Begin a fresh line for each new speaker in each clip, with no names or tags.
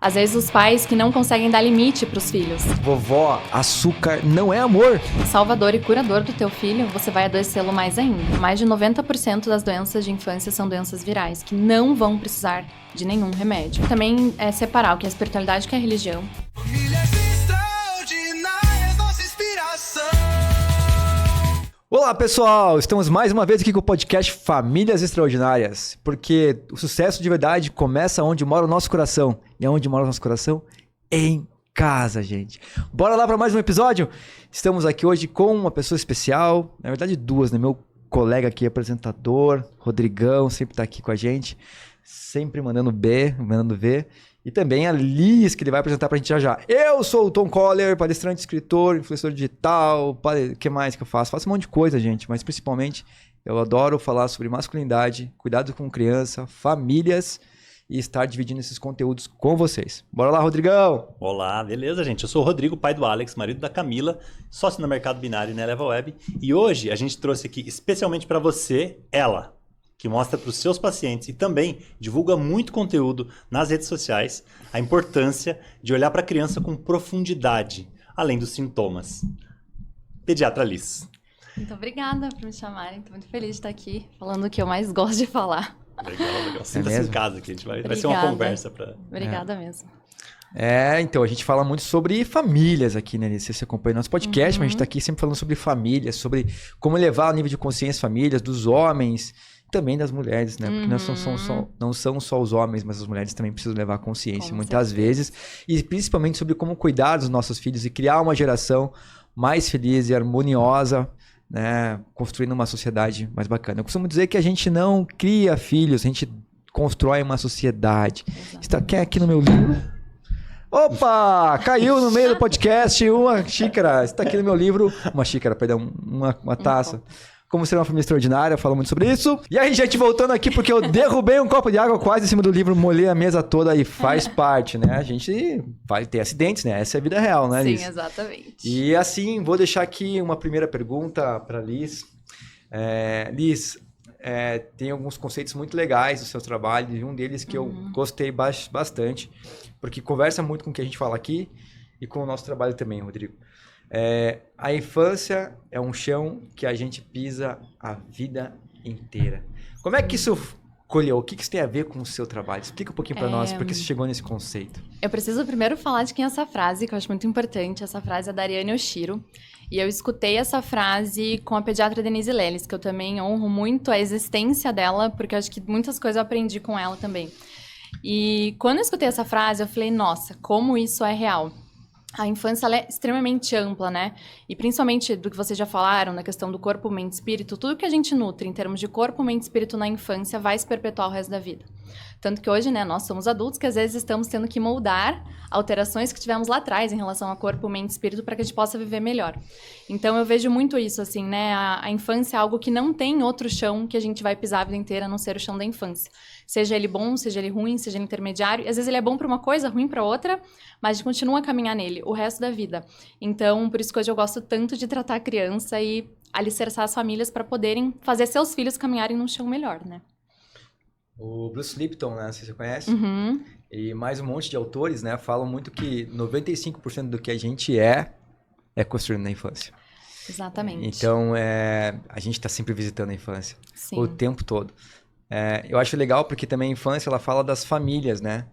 Às vezes os pais que não conseguem dar limite para os filhos.
Vovó, açúcar não é amor.
Salvador e curador do teu filho, você vai adoecê-lo mais ainda. Mais de 90% das doenças de infância são doenças virais, que não vão precisar de nenhum remédio. Também é separar o que é a espiritualidade e o que é a religião.
Olá pessoal, estamos mais uma vez aqui com o podcast Famílias Extraordinárias, porque o sucesso de verdade começa onde mora o nosso coração. E onde mora o nosso coração? Em casa, gente. Bora lá para mais um episódio? Estamos aqui hoje com uma pessoa especial, na verdade duas, né? Meu colega aqui, apresentador, Rodrigão, sempre tá aqui com a gente, sempre mandando ver. E também a Liz, que ele vai apresentar pra gente já. Eu sou o Tom Coller, palestrante, escritor, influenciador digital, o que mais que eu faço? Faço um monte de coisa, gente, mas principalmente eu adoro falar sobre masculinidade, cuidado com criança, famílias e estar dividindo esses conteúdos com vocês. Bora lá, Rodrigão!
Olá, beleza, gente? Eu sou o Rodrigo, pai do Alex, marido da Camila, sócio no Mercado Binário e na Eleva Web. E hoje a gente trouxe aqui especialmente para você, ela, que mostra para os seus pacientes e também divulga muito conteúdo nas redes sociais a importância de olhar para a criança com profundidade, além dos sintomas. Pediatra Liz.
Muito obrigada por me chamarem, estou muito feliz de estar aqui falando o que eu mais gosto de falar.
Legal. Sinta-se em casa, que a gente vai ser uma conversa para...
Obrigada mesmo.
Então, a gente fala muito sobre famílias aqui, né? Se você acompanha nosso podcast, mas a gente tá aqui sempre falando sobre famílias, sobre como elevar o nível de consciência famílias, dos homens, também das mulheres, né? Porque não são só os homens, mas as mulheres também precisam levar a consciência muitas vezes. E principalmente sobre como cuidar dos nossos filhos e criar uma geração mais feliz e harmoniosa, né? Construindo uma sociedade mais bacana. Eu costumo dizer que a gente não cria filhos, a gente constrói uma sociedade. Está aqui no meu livro. Opa! Caiu no meio do podcast uma xícara. Está aqui no meu livro. Uma xícara, perdão. Uma taça. Como ser uma família extraordinária, eu falo muito sobre isso. E aí, gente, voltando aqui, porque eu derrubei um copo de água quase em cima do livro, molhei a mesa toda e faz parte, né? A gente vai ter acidentes, né? Essa é a vida real, né, Liz?
Sim, exatamente.
E assim, vou deixar aqui uma primeira pergunta para Liz. Liz, tem alguns conceitos muito legais do seu trabalho, e um deles que eu gostei bastante, porque conversa muito com o que a gente fala aqui e com o nosso trabalho também, Rodrigo. A infância é um chão que a gente pisa a vida inteira. Como é que isso colheu? O que isso tem a ver com o seu trabalho? Explica um pouquinho para nós, porque você chegou nesse conceito.
Eu preciso primeiro falar de quem é essa frase, que eu acho muito importante. Essa frase é da Ariane Oshiro. E eu escutei essa frase com a pediatra Denise Leles, que eu também honro muito a existência dela, porque eu acho que muitas coisas eu aprendi com ela também. E quando eu escutei essa frase, eu falei, nossa, como isso é real. A infância ela é extremamente ampla, né? E principalmente do que vocês já falaram, na questão do corpo, mente e espírito, tudo que a gente nutre em termos de corpo, mente e espírito na infância vai se perpetuar o resto da vida. Tanto que hoje, né, nós somos adultos que às vezes estamos tendo que moldar alterações que tivemos lá atrás em relação a corpo, mente e espírito para que a gente possa viver melhor. Então eu vejo muito isso, assim, né? A infância é algo que não tem outro chão que a gente vai pisar a vida inteira, a não ser o chão da infância. Seja ele bom, seja ele ruim, seja ele intermediário. E às vezes ele é bom para uma coisa, ruim para outra, mas a gente continua a caminhar nele o resto da vida. Então, por isso que hoje eu gosto tanto de tratar a criança e alicerçar as famílias para poderem fazer seus filhos caminharem num chão melhor, né?
O Bruce Lipton, né? Você conhece? E mais um monte de autores, né? Falam muito que 95% do que a gente é construído na infância.
Exatamente.
Então, a gente está sempre visitando a infância.
Sim.
O tempo todo. Eu acho legal porque também a infância, ela fala das famílias, né?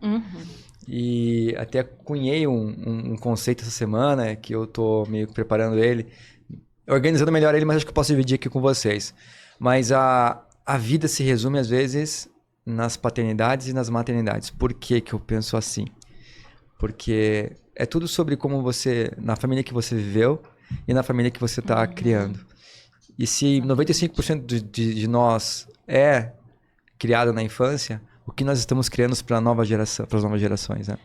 E até cunhei um conceito essa semana, que eu tô meio que preparando ele, organizando melhor ele, mas acho que eu posso dividir aqui com vocês. Mas a vida se resume, às vezes, nas paternidades e nas maternidades. Por que que eu penso assim? Porque é tudo sobre como você, na família que você viveu e na família que você está criando. E se 95% de nós é criado na infância, o que nós estamos criando para as novas gerações, né?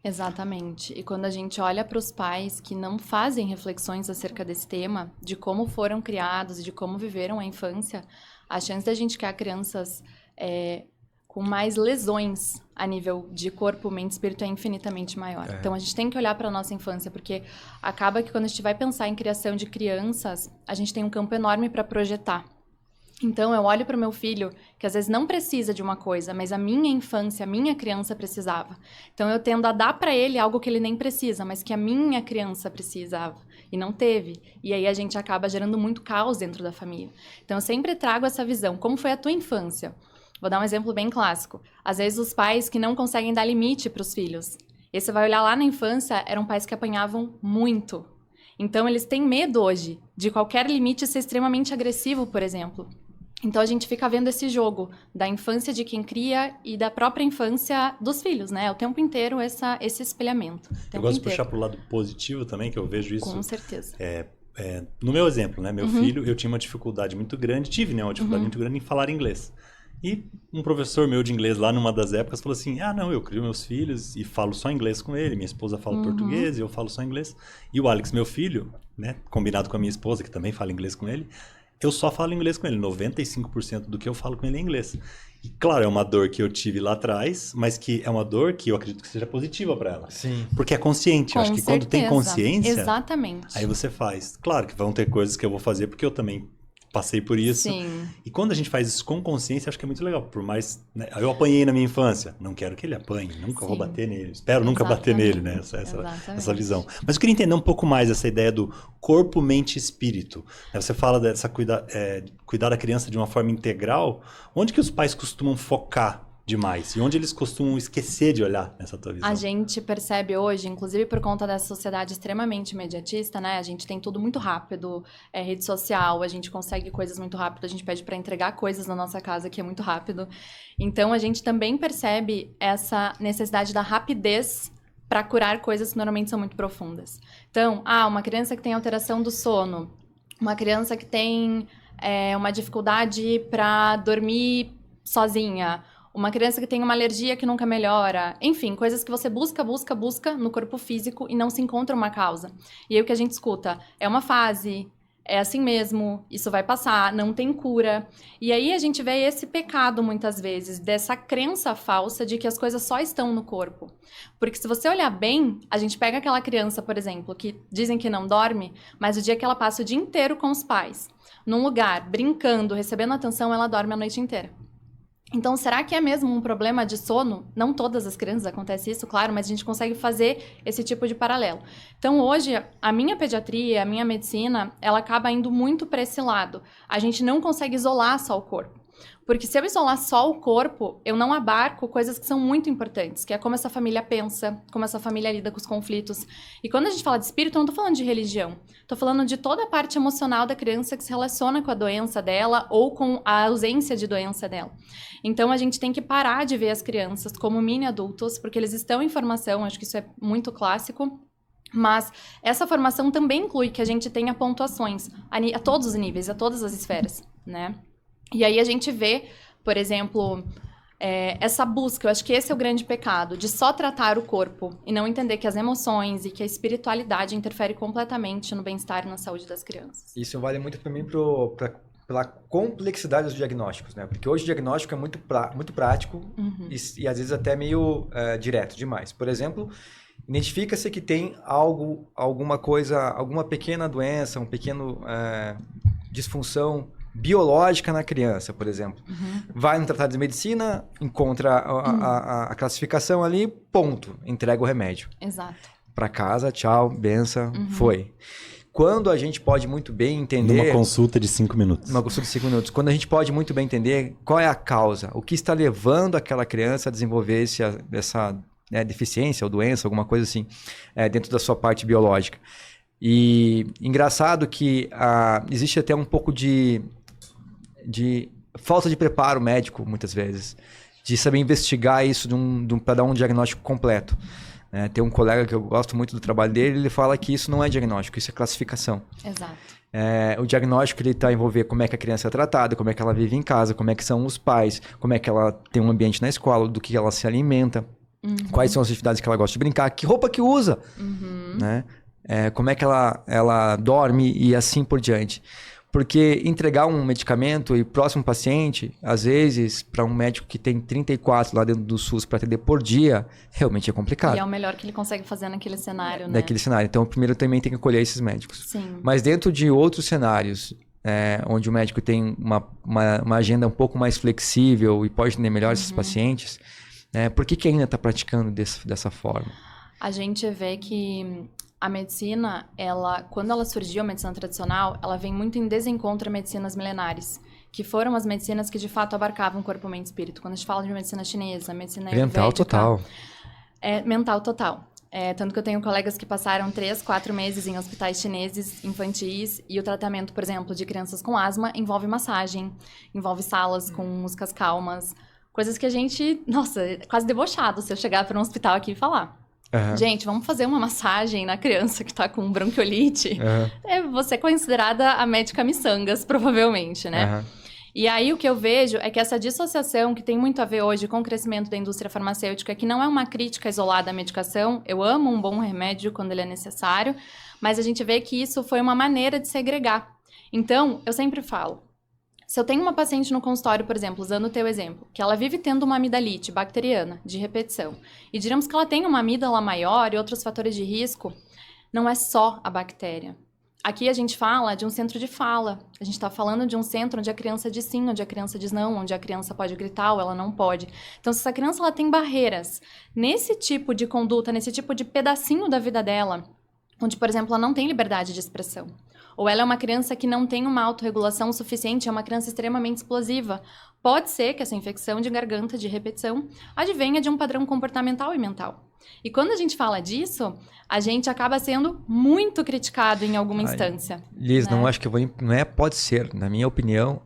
Exatamente. E quando a gente olha para os pais que não fazem reflexões acerca desse tema, de como foram criados e de como viveram a infância, a chance da gente criar crianças com mais lesões a nível de corpo, mente e espírito é infinitamente maior. Então, a gente tem que olhar para a nossa infância, porque acaba que quando a gente vai pensar em criação de crianças, a gente tem um campo enorme para projetar. Então, eu olho para o meu filho, que às vezes não precisa de uma coisa, mas a minha infância, a minha criança precisava. Então, eu tendo a dar para ele algo que ele nem precisa, mas que a minha criança precisava e não teve. E aí a gente acaba gerando muito caos dentro da família. Então, eu sempre trago essa visão. Como foi a tua infância? Vou dar um exemplo bem clássico. Às vezes, os pais que não conseguem dar limite para os filhos. E você vai olhar lá na infância, eram pais que apanhavam muito. Então, eles têm medo hoje de qualquer limite ser extremamente agressivo, por exemplo. Então, a gente fica vendo esse jogo da infância de quem cria e da própria infância dos filhos, né? O tempo inteiro esse espelhamento.
Eu gosto de puxar pro lado positivo também, que eu vejo isso.
Com certeza.
No meu exemplo, né? Meu filho, eu tinha uma dificuldade muito grande, uma dificuldade muito grande em falar inglês. E um professor meu de inglês lá numa das épocas falou assim, não, eu crio meus filhos e falo só inglês com ele, minha esposa fala português e eu falo só inglês. E o Alex, meu filho, né? Combinado com a minha esposa, que também fala inglês com ele, eu só falo inglês com ele. 95% do que eu falo com ele é inglês. E, claro, é uma dor que eu tive lá atrás, mas que é uma dor que eu acredito que seja positiva para ela.
Sim.
Porque é consciente. Eu acho que quando tem consciência,
exatamente,
aí você faz. Claro que vão ter coisas que eu vou fazer porque eu também passei por isso.
Sim.
E quando a gente faz isso com consciência, acho que é muito legal. Por mais... né, eu apanhei na minha infância. Não quero que ele apanhe. Nunca vou bater nele. Espero nunca bater nele, né? Essa visão. Mas eu queria entender um pouco mais essa ideia do corpo, mente e espírito. Você fala dessa cuidar da criança de uma forma integral. Onde que os pais costumam focar demais? E onde eles costumam esquecer de olhar nessa tua visão?
A gente percebe hoje, inclusive por conta dessa sociedade extremamente imediatista, né? A gente tem tudo muito rápido, rede social, a gente consegue coisas muito rápido, a gente pede para entregar coisas na nossa casa que é muito rápido. Então, a gente também percebe essa necessidade da rapidez para curar coisas que normalmente são muito profundas. Então, uma criança que tem alteração do sono, uma criança que tem uma dificuldade para dormir sozinha, uma criança que tem uma alergia que nunca melhora. Enfim, coisas que você busca no corpo físico e não se encontra uma causa. E aí o que a gente escuta é uma fase, é assim mesmo, isso vai passar, não tem cura. E aí a gente vê esse pecado muitas vezes, dessa crença falsa de que as coisas só estão no corpo. Porque se você olhar bem, a gente pega aquela criança, por exemplo, que dizem que não dorme, mas o dia que ela passa o dia inteiro com os pais, num lugar, brincando, recebendo atenção, ela dorme a noite inteira. Então, será que é mesmo um problema de sono? Não todas as crianças acontece isso, claro, mas a gente consegue fazer esse tipo de paralelo. Então, hoje, a minha pediatria, a minha medicina, ela acaba indo muito para esse lado. A gente não consegue isolar só o corpo. Porque se eu isolar só o corpo, eu não abarco coisas que são muito importantes, que é como essa família pensa, como essa família lida com os conflitos. E quando a gente fala de espírito, eu não tô falando de religião. Tô falando de toda a parte emocional da criança que se relaciona com a doença dela ou com a ausência de doença dela. Então, a gente tem que parar de ver as crianças como mini adultos, porque eles estão em formação, acho que isso é muito clássico. Mas essa formação também inclui que a gente tenha pontuações a todos os níveis, a todas as esferas, né? E aí a gente vê, por exemplo, essa busca, eu acho que esse é o grande pecado, de só tratar o corpo e não entender que as emoções e que a espiritualidade interfere completamente no bem-estar e na saúde das crianças.
Isso vale muito também pela complexidade dos diagnósticos, né? Porque hoje o diagnóstico é muito prático e às vezes até meio direto demais. Por exemplo, identifica-se que tem alguma pequena doença, pequeno disfunção biológica na criança, por exemplo. Vai no tratado de medicina, encontra a classificação ali, ponto, entrega o remédio.
Exato.
Para casa, tchau, benção, foi. Quando a gente pode muito bem entender...
Numa consulta de 5 minutos.
Uma consulta de 5 minutos. Quando a gente pode muito bem entender qual é a causa, o que está levando aquela criança a desenvolver essa deficiência ou doença, alguma coisa assim, dentro da sua parte biológica. E engraçado que existe até um pouco de falta de preparo médico, muitas vezes, de saber investigar isso para dar um diagnóstico completo. Tem um colega que eu gosto muito do trabalho dele, ele fala que isso não é diagnóstico, isso é classificação.
Exato.
O diagnóstico ele está a envolver como é que a criança é tratada, como é que ela vive em casa, como é que são os pais, como é que ela tem um ambiente na escola, do que ela se alimenta, quais são as atividades que ela gosta de brincar, que roupa que usa, né? Como é que ela dorme e assim por diante. Porque entregar um medicamento e próximo paciente, às vezes, para um médico que tem 34 lá dentro do SUS para atender por dia, realmente é complicado.
E é o melhor que ele consegue fazer naquele cenário, né?
Naquele cenário. Então, primeiro também tem que acolher esses médicos.
Sim.
Mas dentro de outros cenários, onde o médico tem uma agenda um pouco mais flexível e pode atender melhor esses pacientes, por que ainda está praticando dessa forma?
A gente vê que a medicina, quando ela surgiu, a medicina tradicional, ela vem muito em desencontro a medicinas milenares, que foram as medicinas que de fato abarcavam corpo, mente e espírito. Quando a gente fala de medicina chinesa, medicina ayurvédica...
Mental total.
Mental total. Tanto que eu tenho colegas que passaram 3, 4 meses em hospitais chineses infantis e o tratamento, por exemplo, de crianças com asma envolve massagem, envolve salas com músicas calmas, coisas que a gente, nossa, é quase debochado se eu chegar para um hospital aqui e falar. Gente, vamos fazer uma massagem na criança que tá com bronquiolite. Você é considerada a médica miçangas, provavelmente, né? E aí, o que eu vejo é que essa dissociação, que tem muito a ver hoje com o crescimento da indústria farmacêutica, que não é uma crítica isolada à medicação, eu amo um bom remédio quando ele é necessário, mas a gente vê que isso foi uma maneira de segregar. Então, eu sempre falo, se eu tenho uma paciente no consultório, por exemplo, usando o teu exemplo, que ela vive tendo uma amidalite bacteriana de repetição, e diremos que ela tem uma amígdala maior e outros fatores de risco, não é só a bactéria. Aqui a gente fala de um centro de fala. A gente está falando de um centro onde a criança diz sim, onde a criança diz não, onde a criança pode gritar ou ela não pode. Então, se essa criança ela tem barreiras nesse tipo de conduta, nesse tipo de pedacinho da vida dela, onde, por exemplo, ela não tem liberdade de expressão, ou ela é uma criança que não tem uma autorregulação suficiente, é uma criança extremamente explosiva, pode ser que essa infecção de garganta de repetição advenha de um padrão comportamental e mental. E quando a gente fala disso, a gente acaba sendo muito criticado em alguma instância.
Liz,
né?
não acho que eu vou... Não pode ser. Na minha opinião,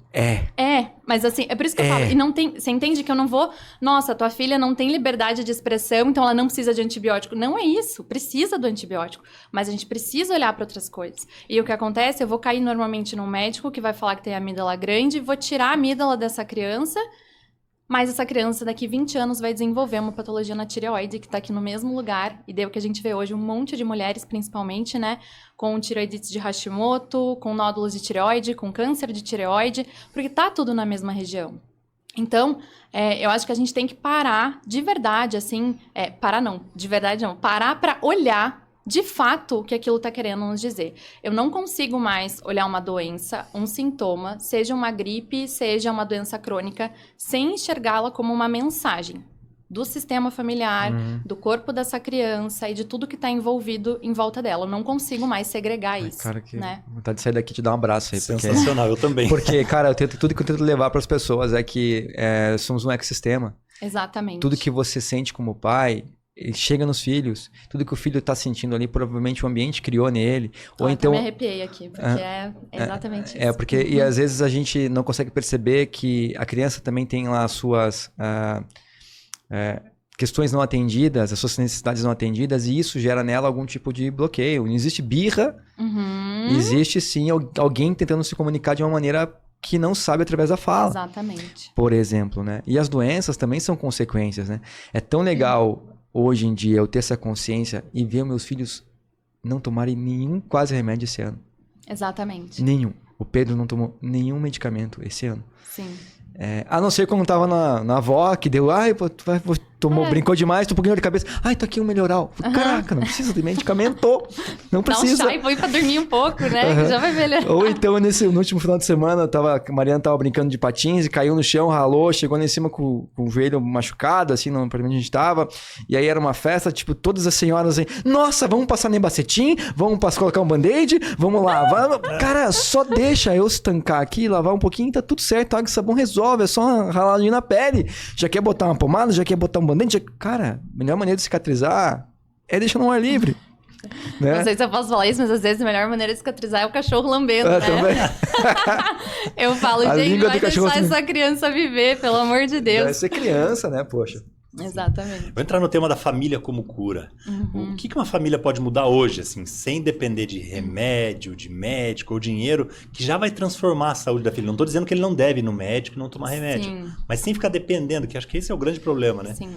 mas assim, é por isso que eu falo. E não tem... Você entende que eu não vou... Nossa, tua filha não tem liberdade de expressão, então ela não precisa de antibiótico. Não é isso. Precisa do antibiótico. Mas a gente precisa olhar para outras coisas. E o que acontece, eu vou cair normalmente num médico que vai falar que tem amígdala grande, vou tirar a amígdala dessa criança... Mas essa criança, daqui 20 anos, vai desenvolver uma patologia na tireoide, que está aqui no mesmo lugar. E daí o que a gente vê hoje, um monte de mulheres, principalmente, né? Com tireoidite de Hashimoto, com nódulos de tireoide, com câncer de tireoide, porque tá tudo na mesma região. Então, eu acho que a gente tem que parar de verdade, assim... Parar para olhar de fato o que aquilo está querendo nos dizer. Eu não consigo mais olhar uma doença, um sintoma, seja uma gripe, seja uma doença crônica, sem enxergá-la como uma mensagem do sistema familiar, do corpo dessa criança e de tudo que está envolvido em volta dela. Eu não consigo mais segregar isso.
Cara, que
né?
vontade de sair daqui e te dar um abraço aí.
Sensacional, eu também.
Porque, cara, tudo que eu tento levar para as pessoas é que somos um ecossistema.
Exatamente.
Tudo que você sente como pai... Ele chega nos filhos, tudo que o filho está sentindo ali, provavelmente o ambiente criou nele. Ou então
eu me arrepiei aqui, porque é exatamente isso.
Porque, e às vezes a gente não consegue perceber que a criança também tem lá as suas questões não atendidas, as suas necessidades não atendidas, e isso gera nela algum tipo de bloqueio. Não existe birra, existe sim alguém tentando se comunicar de uma maneira que não sabe através da fala.
Exatamente.
Por exemplo, né? E as doenças também são consequências, né? É tão legal... Hoje em dia, eu ter essa consciência e ver meus filhos não tomarem nenhum quase remédio esse ano.
Exatamente.
Nenhum. O Pedro não tomou nenhum medicamento esse ano.
Sim.
A não ser quando tava na avó, que deu, brincou demais, tô um pouquinho de cabeça. Tô aqui um melhoral. Caraca, não precisa de medicamento. Não precisa.
Dá um chá e põe pra dormir um pouco, né? Que já vai melhorar.
Ou então, no último final de semana, a Mariana tava brincando de patins e caiu no chão, ralou, chegou lá em cima com o joelho machucado, assim, não, pra onde a gente tava. E aí era uma festa, tipo, todas as senhoras assim, nossa, vamos passar nebacetim? Vamos colocar um band-aid? Vamos lavar? Cara, só deixa eu estancar aqui, lavar um pouquinho, tá tudo certo, água e sabão resolve, é só ralar ali na pele. Já quer botar uma pomada, já quer botar um band-aid? Cara, a melhor maneira de cicatrizar é deixar no ar livre. Né?
Não sei se eu posso falar isso, mas às vezes a melhor maneira de cicatrizar é o cachorro lambendo, né?
Também.
Eu falo, gente, vai deixar essa criança viver, pelo amor de Deus.
Deve ser criança, né, poxa.
Exatamente.
Vou entrar no tema da família como cura. O que uma família pode mudar hoje, assim, sem depender de remédio, de médico ou dinheiro, que já vai transformar a saúde da filha? Não estou dizendo que ele não deve ir no médico e não tomar remédio, mas sem ficar dependendo, que acho que esse é o grande problema, né?
Sim.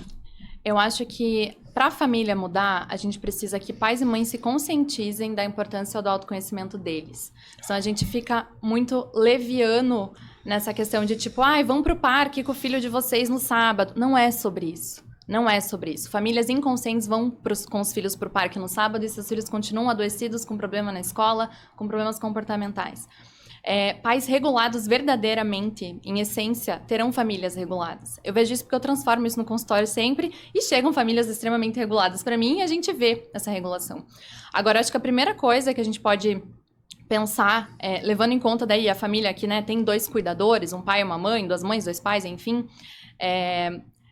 Eu acho que para a família mudar, a gente precisa que pais e mães se conscientizem da importância do autoconhecimento deles. Senão a gente fica muito leviano nessa questão de tipo, vão pro parque com o filho de vocês no sábado. Não é sobre isso. Não é sobre isso. Famílias inconscientes vão com os filhos pro parque no sábado e seus filhos continuam adoecidos, com problema na escola, com problemas comportamentais. Pais regulados verdadeiramente, em essência, terão famílias reguladas. Eu vejo isso porque eu transformo isso no consultório sempre e chegam famílias extremamente reguladas para mim e a gente vê essa regulação. Agora, acho que a primeira coisa que a gente pode pensar, levando em conta daí a família que, né, tem 2 cuidadores, um pai e uma mãe, 2 mães, 2 pais, enfim,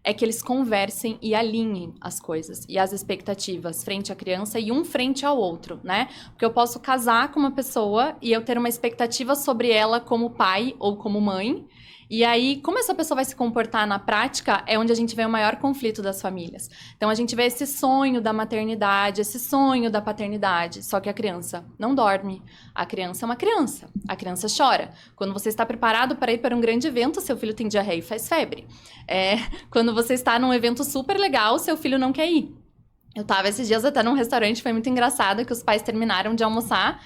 é que eles conversem e alinhem as coisas e as expectativas frente à criança e um frente ao outro, né? Porque eu posso casar com uma pessoa e eu ter uma expectativa sobre ela como pai ou como mãe. E aí, como essa pessoa vai se comportar na prática, é onde a gente vê o maior conflito das famílias. Então, a gente vê esse sonho da maternidade, esse sonho da paternidade, só que a criança não dorme. A criança é uma criança, a criança chora. Quando você está preparado para ir para um grande evento, seu filho tem diarreia e faz febre. Quando você está num evento super legal, seu filho não quer ir. Eu estava esses dias até num restaurante, foi muito engraçado, que os pais terminaram de almoçar,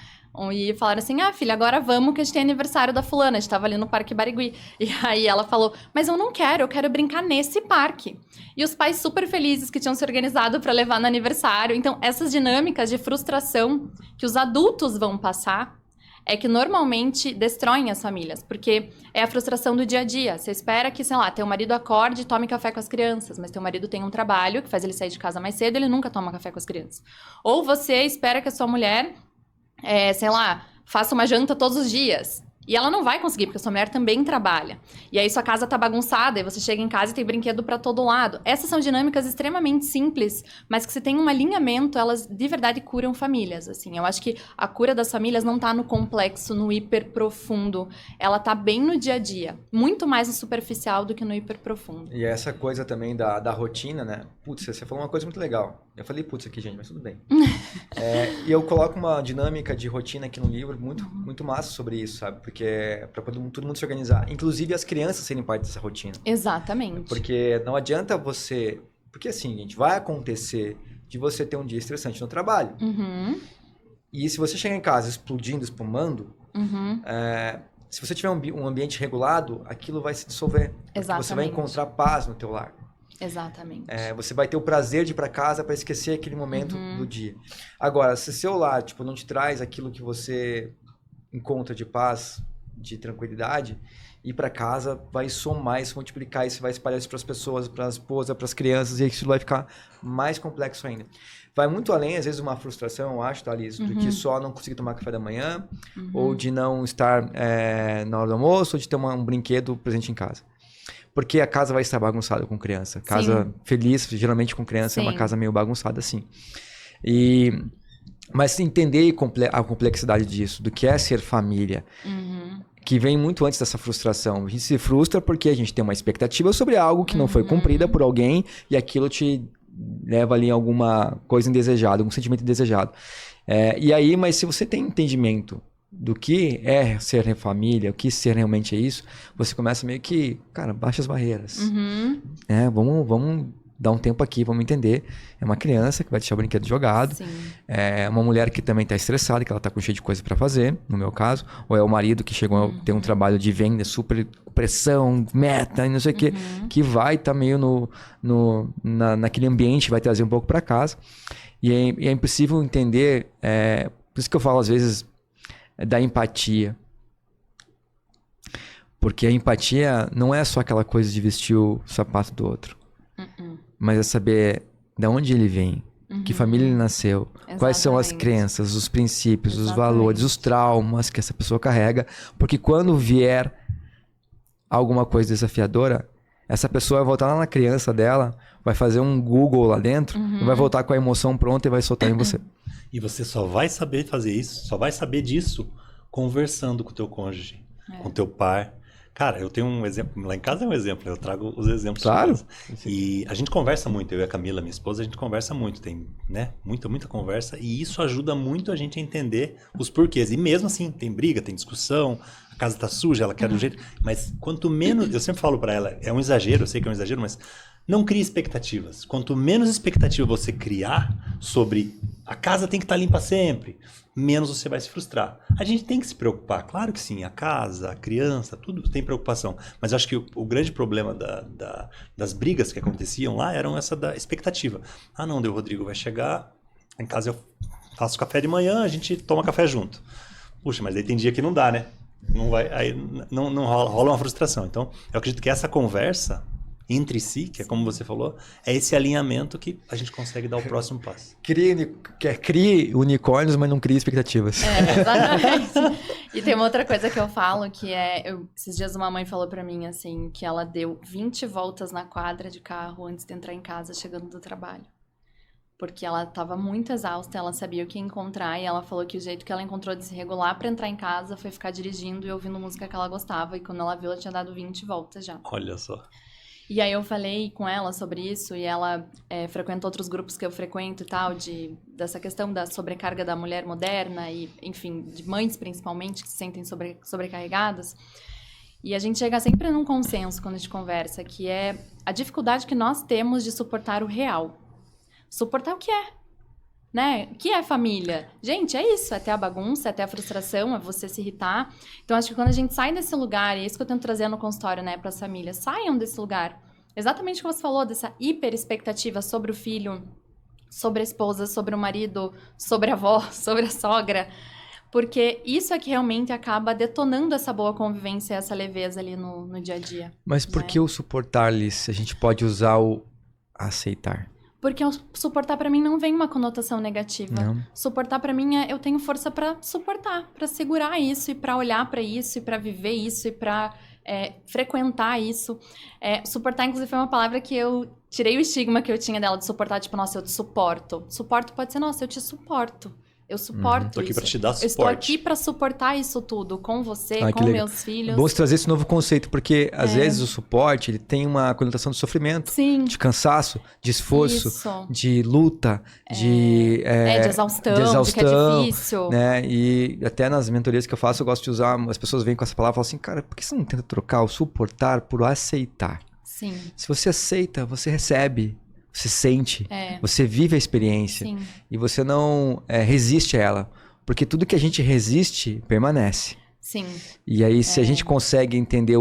e falaram assim, filha, agora vamos que a gente tem aniversário da fulana, a gente tava ali no Parque Barigui. E aí ela falou, mas eu não quero, eu quero brincar nesse parque. E os pais super felizes que tinham se organizado para levar no aniversário. Então, essas dinâmicas de frustração que os adultos vão passar é que normalmente destroem as famílias, porque é a frustração do dia a dia. Você espera que, sei lá, teu marido acorde e tome café com as crianças, mas teu marido tem um trabalho que faz ele sair de casa mais cedo, ele nunca toma café com as crianças. Ou você espera que a sua mulher sei lá, faça uma janta todos os dias. E ela não vai conseguir, porque a sua mulher também trabalha. E aí sua casa tá bagunçada, e você chega em casa e tem brinquedo pra todo lado. Essas são dinâmicas extremamente simples, mas que se tem um alinhamento, elas de verdade curam famílias, assim. Eu acho que a cura das famílias não tá no complexo, no hiper profundo. Ela tá bem no dia a dia. Muito mais no superficial do que no hiper profundo.
E essa coisa também da rotina, né? Putz, você falou uma coisa muito legal. Eu falei putz aqui, gente, mas tudo bem. E eu coloco uma dinâmica de rotina aqui no livro muito massa sobre isso, sabe? Porque para todo mundo se organizar. Inclusive as crianças serem parte dessa rotina.
Exatamente.
Porque não adianta você... Porque assim, gente, vai acontecer de você ter um dia estressante no trabalho.
Uhum.
E se você chegar em casa explodindo, espumando, se você tiver um ambiente regulado, aquilo vai se dissolver.
Exatamente.
Você vai encontrar paz no teu lar.
Exatamente.
Você vai ter o prazer de ir para casa para esquecer aquele momento do dia. Agora, se seu lar não te traz aquilo que você encontra de paz, de tranquilidade, ir para casa vai somar isso, multiplicar isso, vai espalhar isso para as pessoas, para a esposa, para as crianças, e isso vai ficar mais complexo ainda. Vai muito além, às vezes, uma frustração, eu acho, Thalys, do que só não conseguir tomar café da manhã, ou de não estar na hora do almoço, ou de ter um brinquedo presente em casa. Porque a casa vai estar bagunçada com criança. Casa feliz, geralmente com criança, é uma casa meio bagunçada, assim. Mas entender a complexidade disso, do que é ser família, que vem muito antes dessa frustração. A gente se frustra porque a gente tem uma expectativa sobre algo que não foi cumprida por alguém e aquilo te leva ali a alguma coisa indesejada, algum sentimento indesejado. E aí, mas se você tem entendimento do que é ser família, o que ser realmente é isso, você começa meio que, cara, baixa as barreiras. Vamos dar um tempo aqui, vamos entender. É uma criança que vai deixar o brinquedo jogado. Sim. É uma mulher que também está estressada, que ela está com cheio de coisa para fazer, no meu caso. Ou é o marido que chegou a ter um trabalho de venda, super pressão, meta e não sei o quê, que vai estar meio naquele ambiente, vai trazer um pouco para casa. E é impossível entender, por isso que eu falo às vezes da empatia. Porque a empatia não é só aquela coisa de vestir o sapato do outro. Mas é saber de onde ele vem, que família ele nasceu, quais são as crenças, os princípios, os valores, os traumas que essa pessoa carrega. Porque quando vier alguma coisa desafiadora, essa pessoa vai voltar lá na criança dela, vai fazer um Google lá dentro, e vai voltar com a emoção pronta e vai soltar em você.
E você só vai saber fazer isso, só vai saber disso conversando com o teu cônjuge, com o teu par. Cara, eu tenho um exemplo, lá em casa é um exemplo, eu trago os exemplos.
Claro.
E a gente conversa muito, eu e a Camila, minha esposa, a gente conversa muito, tem, né, muita conversa, e isso ajuda muito a gente a entender os porquês. E mesmo assim, tem briga, tem discussão, a casa tá suja, ela quer de um jeito, mas quanto menos, eu sempre falo pra ela, é um exagero, eu sei que é um exagero, mas não crie expectativas. Quanto menos expectativa você criar sobre a casa tem que estar limpa sempre, menos você vai se frustrar. A gente tem que se preocupar, claro que sim, a casa, a criança, tudo tem preocupação. Mas eu acho que o grande problema das brigas que aconteciam lá eram essa da expectativa. Ah não, o Rodrigo vai chegar, em casa eu faço café de manhã, a gente toma café junto. Puxa, mas aí tem dia que não dá, né? Não vai, aí não rola uma frustração. Então, eu acredito que essa conversa entre si, que é como você falou, é esse alinhamento que a gente consegue dar o próximo passo.
Crie unicórnios, mas não crie expectativas.
Exatamente. E tem uma outra coisa que eu falo, que esses dias uma mãe falou pra mim, assim, que ela deu 20 voltas na quadra de carro antes de entrar em casa, chegando do trabalho. Porque ela tava muito exausta, ela sabia o que encontrar, e ela falou que o jeito que ela encontrou de se regular pra entrar em casa foi ficar dirigindo e ouvindo música que ela gostava, e quando ela viu, ela tinha dado 20 voltas já.
Olha só.
E aí eu falei com ela sobre isso, e ela frequenta outros grupos que eu frequento e tal, dessa questão da sobrecarga da mulher moderna, e enfim, de mães principalmente, que se sentem sobrecarregadas. E a gente chega sempre num consenso quando a gente conversa, que é a dificuldade que nós temos de suportar o real. Suportar o que é, né? O que é família? Gente, é isso, é ter a bagunça, é ter a frustração, é você se irritar. Então, acho que quando a gente sai desse lugar, e é isso que eu tento trazer no consultório, né, para as famílias, saiam desse lugar. Exatamente o que você falou, dessa hiper expectativa sobre o filho, sobre a esposa, sobre o marido, sobre a avó, sobre a sogra. Porque isso é que realmente acaba detonando essa boa convivência, essa leveza ali no dia a dia.
Mas por que o suportar-lhes? A gente pode usar o aceitar.
Porque suportar pra mim não vem uma conotação negativa.
Não.
Suportar pra mim eu tenho força pra suportar, pra segurar isso e pra olhar pra isso e pra viver isso e pra frequentar isso. Suportar, inclusive, foi uma palavra que eu tirei o estigma que eu tinha dela de suportar, tipo, nossa, eu te suporto. Suporto pode ser, nossa, eu te suporto. Eu suporto
Tô aqui
isso.
pra te dar suporte.
Eu estou aqui pra suportar isso tudo com você, com
legal.
meus filhos.
Bom você trazer esse novo conceito, porque às vezes o suporte ele tem uma conotação de sofrimento,
Sim.
de cansaço, de esforço,
Isso.
de luta, de
exaustão, de que é difícil.
Né? E até nas mentorias que eu faço, eu gosto de usar, as pessoas vêm com essa palavra e falam assim, cara, por que você não tenta trocar o suportar por aceitar?
Sim.
Se você aceita, você recebe. Você sente, você vive a experiência.
Sim.
E você não resiste a ela. Porque tudo que a gente resiste, permanece.
Sim.
E aí, se a gente consegue entender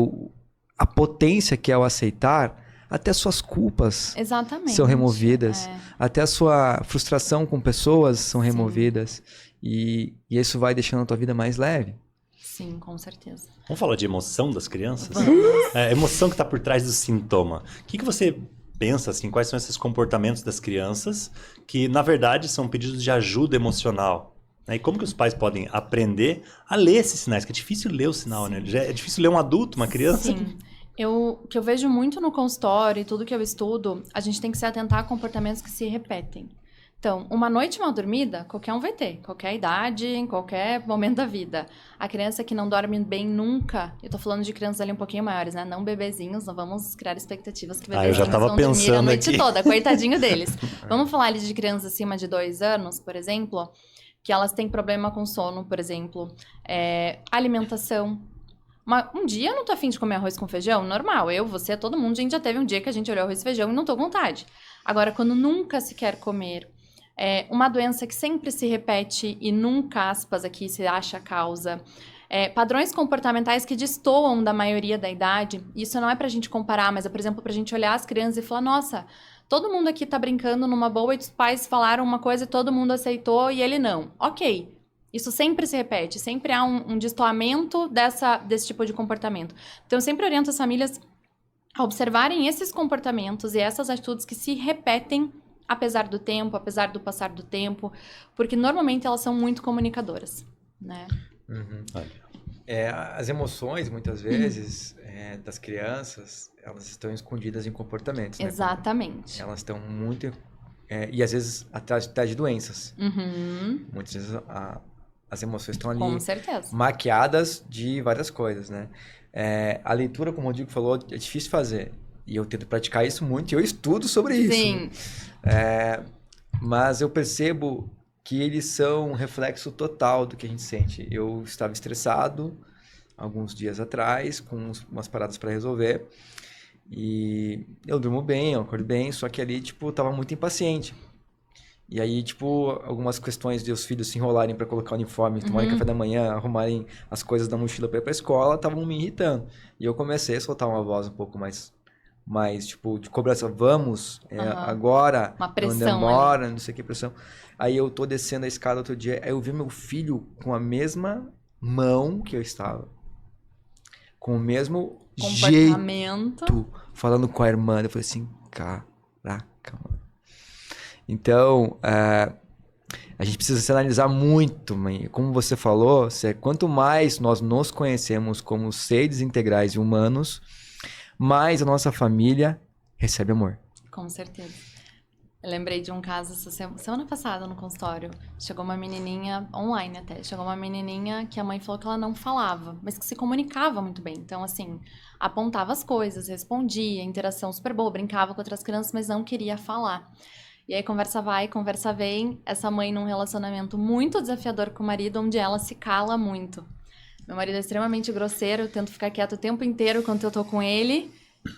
a potência que é o aceitar, até suas culpas
Exatamente.
são removidas. Até a sua frustração com pessoas são removidas. E isso vai deixando a tua vida mais leve.
Sim, com certeza.
Vamos falar de emoção das crianças?
Vamos.
A emoção que está por trás do sintoma. O que você pensa, assim, quais são esses comportamentos das crianças que, na verdade, são pedidos de ajuda emocional? Né? E como que os pais podem aprender a ler esses sinais? Que é difícil ler o sinal, né? É difícil ler um adulto, uma criança.
Sim. O que eu vejo muito no consultório e tudo que eu estudo, a gente tem que se atentar a comportamentos que se repetem. Então, uma noite mal dormida, qualquer um vai ter. Qualquer idade, em qualquer momento da vida. A criança que não dorme bem nunca, eu tô falando de crianças ali um pouquinho maiores, né? Não bebezinhos, não vamos criar expectativas que bebezinhos
eu já tava
vão dormir a
pensando
noite
aqui.
toda, coitadinho deles. Vamos falar ali de crianças acima de 2 anos, por exemplo, que elas têm problema com sono, por exemplo. Alimentação. Um dia eu não tô afim de comer arroz com feijão, normal. Eu, você, todo mundo, a gente já teve um dia que a gente olhou arroz e feijão e não tô com vontade. Agora, quando nunca se quer comer, uma doença que sempre se repete e nunca, aspas, aqui se acha a causa. Padrões comportamentais que destoam da maioria da idade. Isso não é pra gente comparar, mas é, por exemplo, pra gente olhar as crianças e falar, nossa, todo mundo aqui tá brincando numa boa e os pais falaram uma coisa e todo mundo aceitou e ele não. Ok. Isso sempre se repete, sempre há um destoamento desse tipo de comportamento. Então, eu sempre oriento as famílias a observarem esses comportamentos e essas atitudes que se repetem apesar do tempo, apesar do passar do tempo, porque normalmente elas são muito comunicadoras, né?
Uhum. As emoções, muitas vezes, das crianças, elas estão escondidas em comportamentos, né?
Exatamente.
Elas estão muito... e às vezes atrás de doenças.
Uhum.
Muitas vezes as emoções estão ali
Com certeza.
maquiadas de várias coisas, né? A leitura, como o Rodrigo falou, é difícil fazer. E eu tento praticar isso muito e eu estudo sobre isso.
Sim.
Mas eu percebo que eles são um reflexo total do que a gente sente. Eu estava estressado alguns dias atrás, com umas paradas para resolver. E eu durmo bem, eu acordo bem, só que ali, tipo, eu tava muito impaciente. E aí, tipo, algumas questões de os filhos se enrolarem para colocar o uniforme, tomarem café da manhã, arrumarem as coisas da mochila para ir pra escola, estavam me irritando. E eu comecei a soltar uma voz um pouco mais tipo, de cobrança, vamos, agora,
uma pressão,
não demora, não sei que pressão. Aí eu tô descendo a escada outro dia, aí eu vi meu filho com a mesma mão que eu estava, com o mesmo jeito,
comportamento.
falando com a irmã. Eu falei assim, caraca, mano. Então, a gente precisa se analisar muito, mãe. Como você falou, quanto mais nós nos conhecemos como seres integrais e humanos, mais a nossa família recebe amor.
Com certeza. Eu lembrei de um caso semana passada no consultório. Chegou uma menininha, online até, chegou uma menininha que a mãe falou que ela não falava, mas que se comunicava muito bem. Então, assim, apontava as coisas, respondia, interação super boa, brincava com outras crianças, mas não queria falar. E aí, conversa vai, conversa vem. Essa mãe num relacionamento muito desafiador com o marido, onde ela se cala muito. Meu marido é extremamente grosseiro, eu tento ficar quieto o tempo inteiro quando eu tô com ele.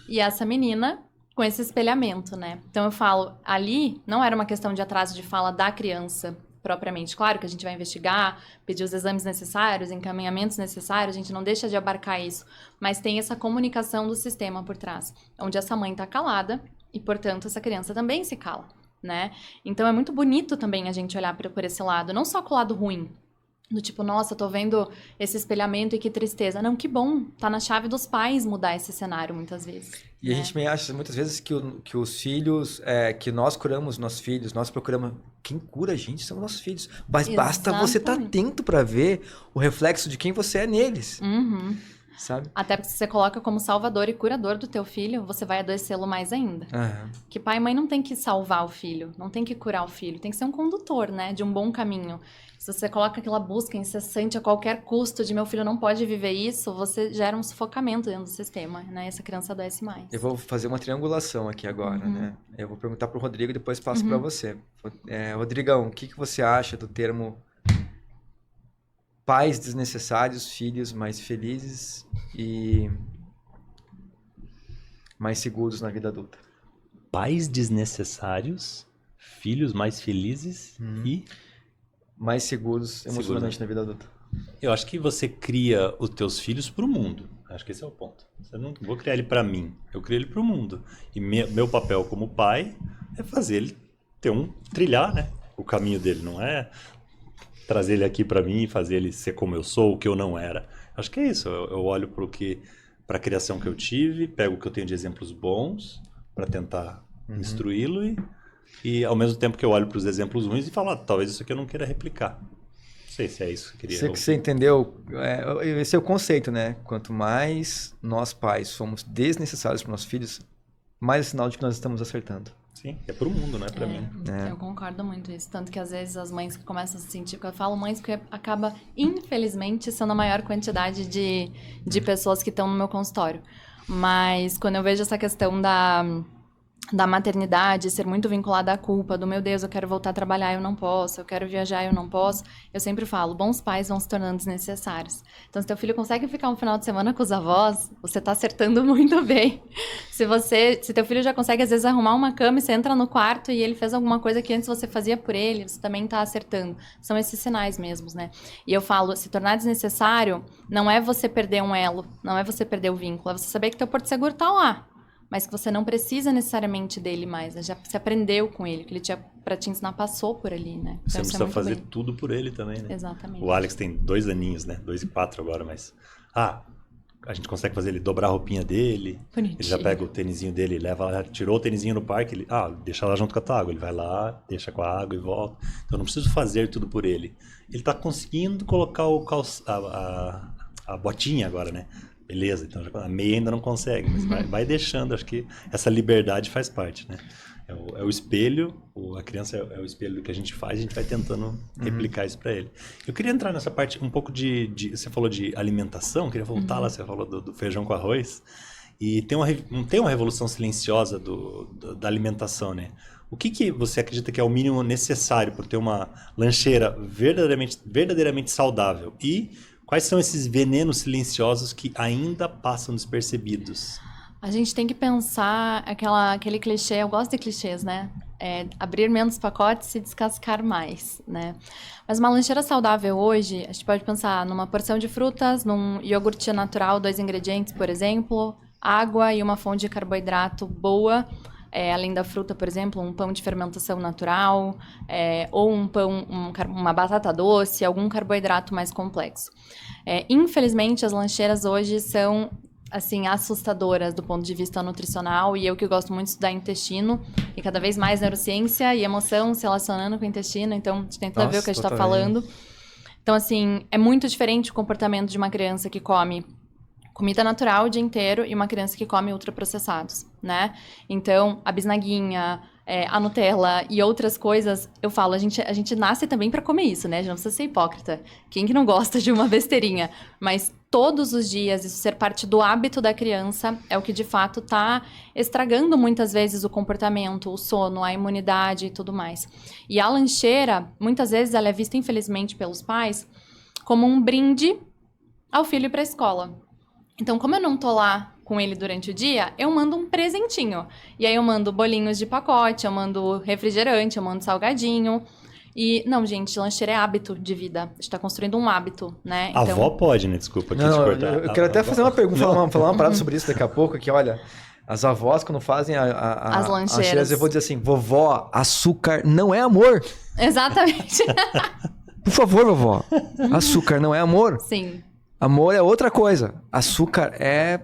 E essa menina, com esse espelhamento, né? Então, eu falo, ali não era uma questão de atraso de fala da criança, propriamente. Claro que a gente vai investigar, pedir os exames necessários, encaminhamentos necessários, a gente não deixa de abarcar isso. Mas tem essa comunicação do sistema por trás, onde essa mãe tá calada e, portanto, essa criança também se cala. Né? Então é muito bonito também a gente olhar por esse lado, não só com o lado ruim, do tipo, nossa, tô vendo esse espelhamento e que tristeza. Não, que bom, tá na chave dos pais mudar esse cenário muitas vezes.
E
né?
a gente também acha muitas vezes que os filhos, que nós curamos nossos filhos, nós procuramos, quem cura a gente são nossos filhos. Mas basta você estar atento para ver o reflexo de quem você é neles.
Uhum.
Sabe?
Até porque se você coloca como salvador e curador do teu filho, você vai adoecê-lo mais ainda.
Uhum.
Que pai e mãe não tem que salvar o filho, não tem que curar o filho, tem que ser um condutor, né, de um bom caminho. Se você coloca aquela busca incessante a qualquer custo de meu filho não pode viver isso, você gera um sufocamento dentro do sistema, né, essa criança adoece mais.
Eu vou fazer uma triangulação aqui agora, né? Eu vou perguntar pro Rodrigo e depois passo para você. Rodrigão, o que você acha do termo pais desnecessários, filhos mais felizes e mais seguros na vida adulta?
Pais desnecessários, filhos mais felizes e...
mais seguros emocionalmente na vida adulta.
Eu acho que você cria os teus filhos para o mundo. Acho que esse é o ponto. Eu não vou criar ele para mim, eu crio ele para o mundo. E meu papel como pai é fazer ele trilhar, né, o caminho dele, não é trazer ele aqui para mim e fazer ele ser como eu sou, o que eu não era. Acho que é isso. Eu olho para a criação que eu tive, pego o que eu tenho de exemplos bons para tentar instruí-lo e ao mesmo tempo que eu olho para os exemplos ruins e falo, talvez isso aqui eu não queira replicar. Não sei se é isso que eu queria.
Você entendeu? Esse é o conceito, né? Quanto mais nós pais somos desnecessários para nossos filhos, mais é sinal de que nós estamos acertando.
Sim, é pro mundo, não é pra mim.
Eu concordo muito isso. Tanto que às vezes as mães que começam a se sentir... Eu falo mães porque acaba, infelizmente, sendo a maior quantidade de pessoas que estão no meu consultório. Mas quando eu vejo essa questão da maternidade ser muito vinculada à culpa, do meu Deus, eu quero voltar a trabalhar, eu não posso, eu quero viajar, eu não posso, eu sempre falo, bons pais vão se tornando desnecessários. Então, se teu filho consegue ficar um final de semana com os avós, você tá acertando muito bem. Se teu filho já consegue, às vezes, arrumar uma cama e você entra no quarto e ele fez alguma coisa que antes você fazia por ele, você também tá acertando. São esses sinais mesmos, né? E eu falo, se tornar desnecessário não é você perder um elo, não é você perder o vínculo, é você saber que teu porto seguro tá lá. Mas que você não precisa necessariamente dele mais, né? Já se aprendeu com ele, que ele tinha pra te ensinar, passou por ali, né?
Você não precisa fazer tudo por ele também, né?
Exatamente.
O Alex tem 2 aninhos, né? 2 e 4 agora, mas... a gente consegue fazer ele dobrar a roupinha dele.
Bonitinho.
Ele já pega o tênisinho dele, leva lá, tirou o tênisinho no parque, ele... deixa lá junto com a tua água. Ele vai lá, deixa com a água e volta. Então eu não preciso fazer tudo por ele. Ele tá conseguindo colocar a botinha agora, né? Beleza, então a meia ainda não consegue, mas vai deixando, acho que essa liberdade faz parte, né? É o espelho, a criança é o espelho do que a gente faz, a gente vai tentando replicar isso para ele. Eu queria entrar nessa parte um pouco você falou de alimentação, queria voltar lá, você falou do feijão com arroz, e tem uma revolução silenciosa da alimentação, né? O que você acredita que é o mínimo necessário para ter uma lancheira verdadeiramente saudável? E quais são esses venenos silenciosos que ainda passam despercebidos?
A gente tem que pensar aquele clichê, eu gosto de clichês, né? Abrir menos pacotes e descascar mais, né? Mas uma lancheira saudável hoje, a gente pode pensar numa porção de frutas, num iogurte natural, 2 ingredientes, por exemplo, água e uma fonte de carboidrato boa, além da fruta, por exemplo, um pão de fermentação natural, ou um pão, uma batata doce, algum carboidrato mais complexo. Infelizmente, as lancheiras hoje são, assim, assustadoras do ponto de vista nutricional, e eu que gosto muito de estudar intestino, e cada vez mais neurociência e emoção se relacionando com o intestino, então a gente tem tudo a ver o que a gente está falando. Então, assim, é muito diferente o comportamento de uma criança que come comida natural o dia inteiro e uma criança que come ultraprocessados, né? Então, a bisnaguinha, a Nutella e outras coisas, eu falo, a gente nasce também para comer isso, né? A gente não precisa ser hipócrita. Quem que não gosta de uma besteirinha? Mas todos os dias, isso ser parte do hábito da criança é o que, de fato, tá estragando muitas vezes o comportamento, o sono, a imunidade e tudo mais. E a lancheira, muitas vezes, ela é vista, infelizmente, pelos pais como um brinde ao filho ir para a escola. Então, como eu não tô lá com ele durante o dia, eu mando um presentinho. E aí eu mando bolinhos de pacote, eu mando refrigerante, eu mando salgadinho. E, não, gente, lancheira é hábito de vida. A gente tá construindo um hábito, né?
Então... A avó pode, né? Desculpa aqui
te
cortar.
Eu quero até fazer uma pergunta, falar uma parada sobre isso daqui a pouco, que olha, as avós quando fazem as lancheiras, eu vou dizer assim, vovó, açúcar não é amor.
Exatamente.
Por favor, vovó, açúcar não é amor.
Sim.
Amor é outra coisa. Açúcar é,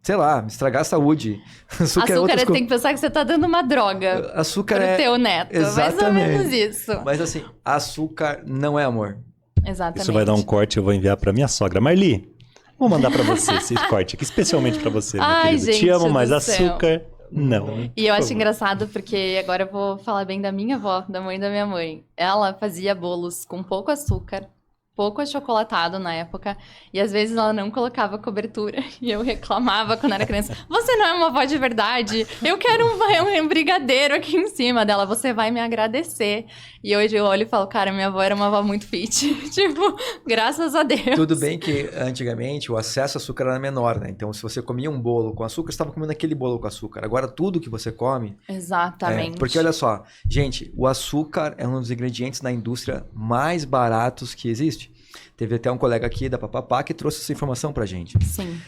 sei lá, estragar a saúde.
Açúcar tem que pensar que você tá dando uma droga.
Açúcar
pro teu neto.
Exatamente.
Mais ou menos isso.
Mas assim, açúcar não é amor.
Exatamente.
Isso vai dar um corte, eu vou enviar pra minha sogra. Marli, vou mandar pra você esse corte aqui, especialmente pra você, meu querido.
Gente,
te amo, mas açúcar não.
E eu acho engraçado porque agora eu vou falar bem da minha avó, da mãe da minha mãe. Ela fazia bolos com pouco açúcar, pouco achocolatado na época, e às vezes ela não colocava cobertura, e eu reclamava quando era criança, você não é uma avó de verdade, eu quero um brigadeiro aqui em cima dela, você vai me agradecer. E hoje eu olho e falo, cara, minha avó era uma avó muito fit, tipo, graças a Deus.
Tudo bem que antigamente o acesso a açúcar era menor, né? Então se você comia um bolo com açúcar, você estava comendo aquele bolo com açúcar. Agora tudo que você come...
Exatamente.
Porque olha só, gente, o açúcar é um dos ingredientes da indústria mais baratos que existe. Teve até um colega aqui da Papapá que trouxe essa informação pra gente.
Sim.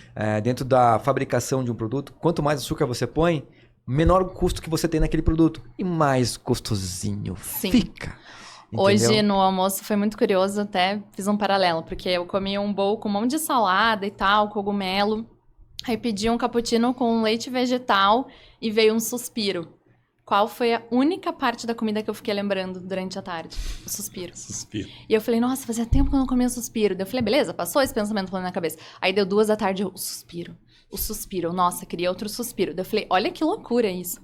Dentro da fabricação de um produto, quanto mais açúcar você põe, menor o custo que você tem naquele produto. E mais gostosinho fica. Entendeu?
Hoje no almoço foi muito curioso, até fiz um paralelo, porque eu comi um bowl com um monte de salada e tal, cogumelo. Aí pedi um cappuccino com leite vegetal e veio um suspiro. Qual foi a única parte da comida que eu fiquei lembrando durante a tarde? O suspiro. E eu falei, nossa, fazia tempo que eu não comia o suspiro. Daí eu falei, beleza, passou esse pensamento na minha cabeça. Aí deu 2 da tarde, o suspiro. Nossa, queria outro suspiro. Daí eu falei, olha que loucura isso.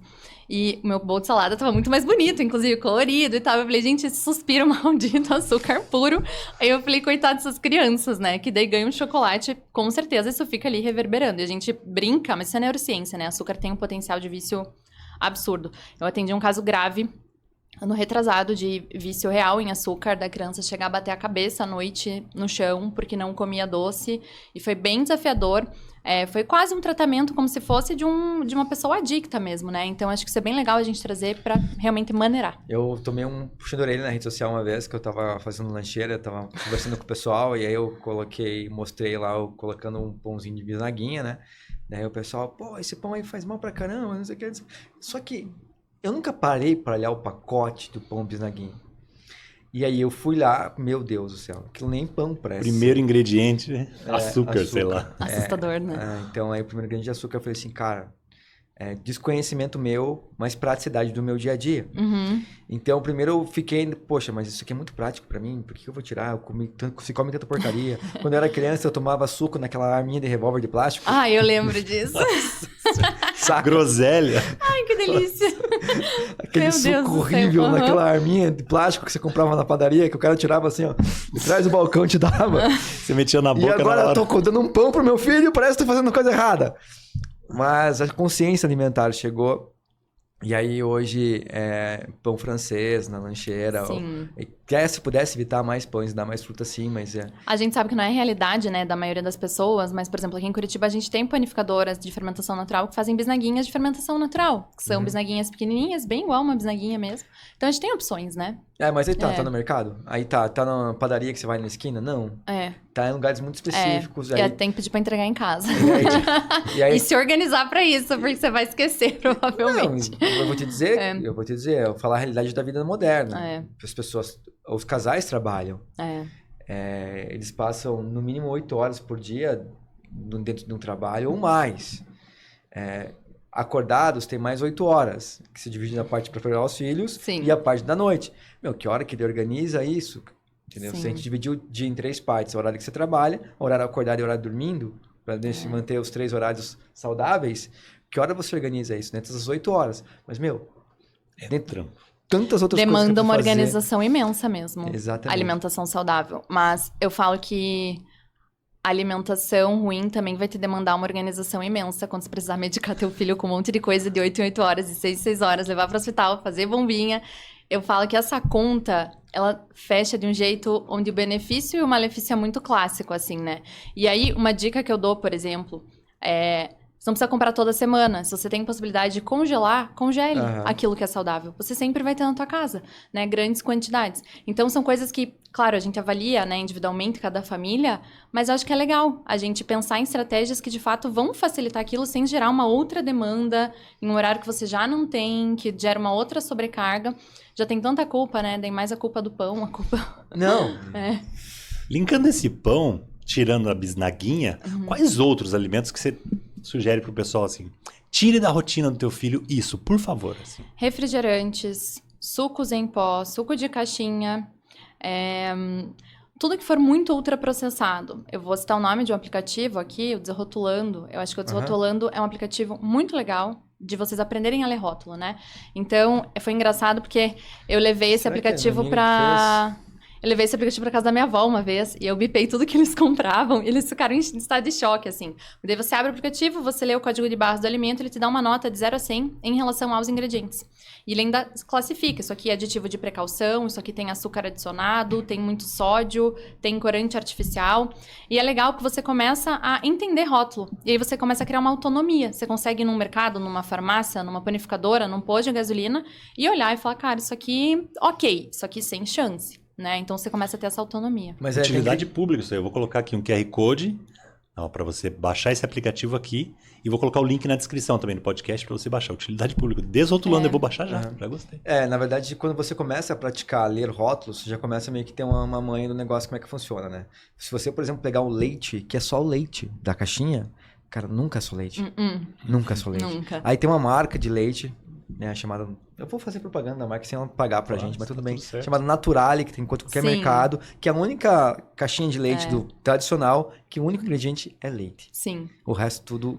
E o meu bowl de salada tava muito mais bonito, inclusive colorido e tal. Eu falei, gente, esse suspiro maldito, açúcar puro. Aí eu falei, coitado dessas crianças, né? Que daí ganham um chocolate, com certeza isso fica ali reverberando. E a gente brinca, mas isso é neurociência, né? Açúcar tem um potencial de vício absurdo. Eu atendi um caso grave, ano retrasado, de vício real em açúcar, da criança chegar a bater a cabeça à noite no chão, porque não comia doce, e foi bem desafiador. Foi quase um tratamento como se fosse de uma pessoa adicta mesmo, né? Então, acho que isso é bem legal a gente trazer pra realmente maneirar.
Eu tomei um puxão de orelha na rede social uma vez, que eu tava fazendo lancheira, tava conversando com o pessoal, e aí eu mostrei lá, colocando um pãozinho de bisnaguinha, né? Daí o pessoal, pô, esse pão aí faz mal pra caramba, não sei o que. Só que eu nunca parei pra olhar o pacote do pão bisnaguinha. E aí eu fui lá, meu Deus do céu, aquilo nem pão presta.
Primeiro ingrediente, açúcar, sei lá.
Assustador, né?
Então aí o primeiro ingrediente de açúcar, eu falei assim, cara, desconhecimento meu, mas praticidade do meu dia a dia.
Uhum.
Então primeiro eu fiquei, poxa, mas isso aqui é muito prático pra mim, por que eu vou tirar? Eu comi tanto, se come tanta porcaria. Quando eu era criança eu tomava suco naquela arminha de revólver de plástico.
Ah, eu lembro disso.
Groselha.
Ai, que delícia.
Aquele suco horrível naquela arminha de plástico que você comprava na padaria, que o cara tirava assim, ó, de trás do balcão e te dava.
Você metia na boca.
E agora eu tô dando um pão pro meu filho, parece que tô fazendo coisa errada. Mas a consciência alimentar chegou. E aí hoje pão francês na lancheira.
Sim.
Se pudesse evitar mais pães, dar mais fruta sim, mas
A gente sabe que não é a realidade, né, da maioria das pessoas, mas, por exemplo, aqui em Curitiba a gente tem panificadoras de fermentação natural que fazem bisnaguinhas de fermentação natural, que são bisnaguinhas pequenininhas, bem igual uma bisnaguinha mesmo. Então a gente tem opções, né?
mas aí tá no mercado? Aí tá na padaria que você vai na esquina? Não. tá em lugares muito específicos.
E tem que pedir pra entregar em casa.
E aí,
e se organizar pra isso, porque você vai esquecer, provavelmente.
Não, eu vou te dizer, eu vou falar a realidade da vida moderna. As pessoas, os casais trabalham. Eles passam no mínimo 8 horas por dia dentro de um trabalho ou mais. Acordados tem mais 8 horas, que se divide na parte para pegar os filhos e a parte da noite. Que hora que ele organiza isso? Entendeu? Se a gente dividir o dia em 3 partes, o horário que você trabalha, o horário acordado e o horário dormindo, para se manter os 3 horários saudáveis, que hora você organiza isso? Dentro das 8 horas. Mas, dentro tantas outras coisas
demanda uma organização imensa mesmo.
Exatamente.
Alimentação saudável. Mas eu falo que a alimentação ruim também vai te demandar uma organização imensa quando você precisar medicar teu filho com um monte de coisa de 8 em 8 horas, de 6 em 6 horas, levar para o hospital, fazer bombinha. Eu falo que essa conta, ela fecha de um jeito onde o benefício e o malefício é muito clássico, assim, né? E aí, uma dica que eu dou, por exemplo, você não precisa comprar toda semana. Se você tem possibilidade de congelar, congele aquilo que é saudável. Você sempre vai ter na tua casa, né? Grandes quantidades. Então, são coisas que, claro, a gente avalia, né, individualmente, cada família, mas eu acho que é legal a gente pensar em estratégias que, de fato, vão facilitar aquilo sem gerar uma outra demanda em um horário que você já não tem, que gera uma outra sobrecarga. Já tem tanta culpa, né? Tem mais a culpa do pão, a culpa...
Não.
Linkando esse pão, tirando a bisnaguinha, quais outros alimentos que você sugere pro pessoal, assim? Tire da rotina do teu filho isso, por favor. Assim.
Refrigerantes, sucos em pó, suco de caixinha, tudo que for muito ultraprocessado. Eu vou citar o nome de um aplicativo aqui, o Desrotulando. Eu acho que o Desrotulando é um aplicativo muito legal de vocês aprenderem a ler rótulo, né? Então, foi engraçado porque eu levei esse aplicativo pra... Eu levei esse aplicativo pra casa da minha avó uma vez e eu bipei tudo que eles compravam e eles ficaram em estado de choque, assim. Daí você abre o aplicativo, você lê o código de barras do alimento, ele te dá uma nota de 0 a 100 em relação aos ingredientes. E ele ainda classifica, isso aqui é aditivo de precaução, isso aqui tem açúcar adicionado, tem muito sódio, tem corante artificial. E é legal que você começa a entender rótulo. E aí você começa a criar uma autonomia. Você consegue ir num mercado, numa farmácia, numa panificadora, num posto de gasolina e olhar e falar, cara, isso aqui, ok, isso aqui sem chance. Né? Então você começa a ter essa autonomia.
Mas utilidade pública, isso aí. Eu vou colocar aqui um QR Code para você baixar esse aplicativo aqui e vou colocar o link na descrição também do podcast para você baixar. Utilidade pública. Desrotulando, eu vou baixar já. Já gostei.
Na verdade, quando você começa a praticar ler rótulos, você já começa meio que ter uma manha do negócio, como é que funciona, né? Se você, por exemplo, pegar o leite, que é só o leite da caixinha, cara, nunca é só leite. Nunca é só leite.
Nunca.
Aí tem uma marca de leite, né, chamada... Eu vou fazer propaganda da marca sem ela pagar pra gente, mas tudo bem. Chamada Naturale, que tem em qualquer mercado, que é a única caixinha de leite do tradicional, que o único ingrediente é leite.
Sim.
O resto tudo,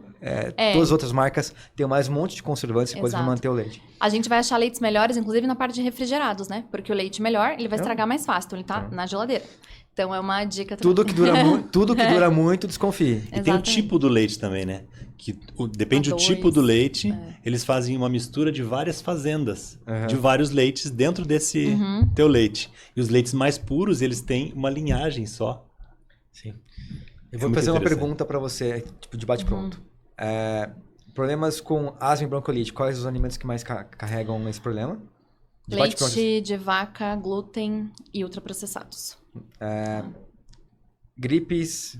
todas as outras marcas têm mais um monte de conservantes e coisas pra manter o leite.
A gente vai achar leites melhores, inclusive na parte de refrigerados, né? Porque o leite melhor, ele vai estragar mais fácil, então ele tá na geladeira. Então é uma dica também.
Tudo que dura muito, desconfie.
E tem o tipo do leite também, né? Que depende do tipo do leite, eles fazem uma mistura de várias fazendas, de vários leites dentro desse teu leite. E os leites mais puros, eles têm uma linhagem só.
Sim. Eu vou fazer uma pergunta para você, tipo de bate-pronto. Problemas com asma e bronquiolite, quais os alimentos que mais carregam esse problema?
Leite de vaca, glúten e ultraprocessados.
Gripes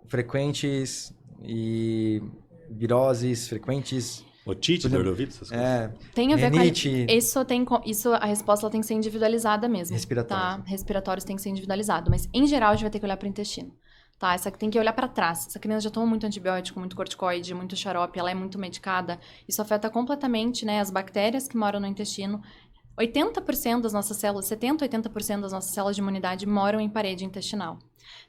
frequentes e viroses frequentes.
Otite, dor de ouvido, essas coisas.
Tem a ver
rinite.
com isso, a resposta ela tem que ser individualizada mesmo.
Respiratórios.
Tá? Respiratórios tem que ser individualizado, mas em geral a gente vai ter que olhar para o intestino. Tá? Essa tem que olhar para trás. Essa criança já toma muito antibiótico, muito corticoide, muito xarope, ela é muito medicada. Isso afeta completamente, né, as bactérias que moram no intestino. 80% das nossas células, 70%, 80% das nossas células de imunidade moram em parede intestinal.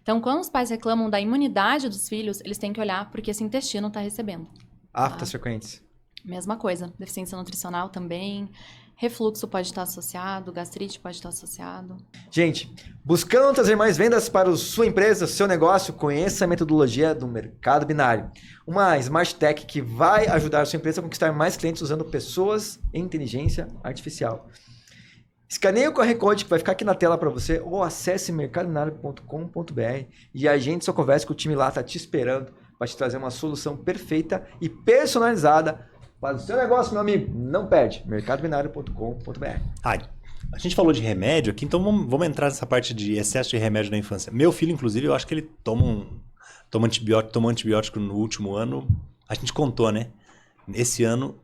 Então, quando os pais reclamam da imunidade dos filhos, eles têm que olhar porque esse intestino está recebendo.
Aftas frequentes.
Mesma coisa. Deficiência nutricional também. Refluxo pode estar associado, gastrite pode estar associado.
Gente, buscando trazer mais vendas para a sua empresa, seu negócio, conheça a metodologia do mercado binário. Uma Smart Tech que vai ajudar a sua empresa a conquistar mais clientes usando pessoas e inteligência artificial. Escaneie o QR Code que vai ficar aqui na tela para você ou acesse mercadobinário.com.br e agende sua conversa que o time lá está te esperando para te trazer uma solução perfeita e personalizada para o seu negócio, meu amigo. Não perde. mercadobinário.com.br.
A gente falou de remédio aqui, então vamos entrar nessa parte de excesso de remédio na infância. Meu filho, inclusive, eu acho que ele tomou antibiótico no último ano. A gente contou, né? Esse ano,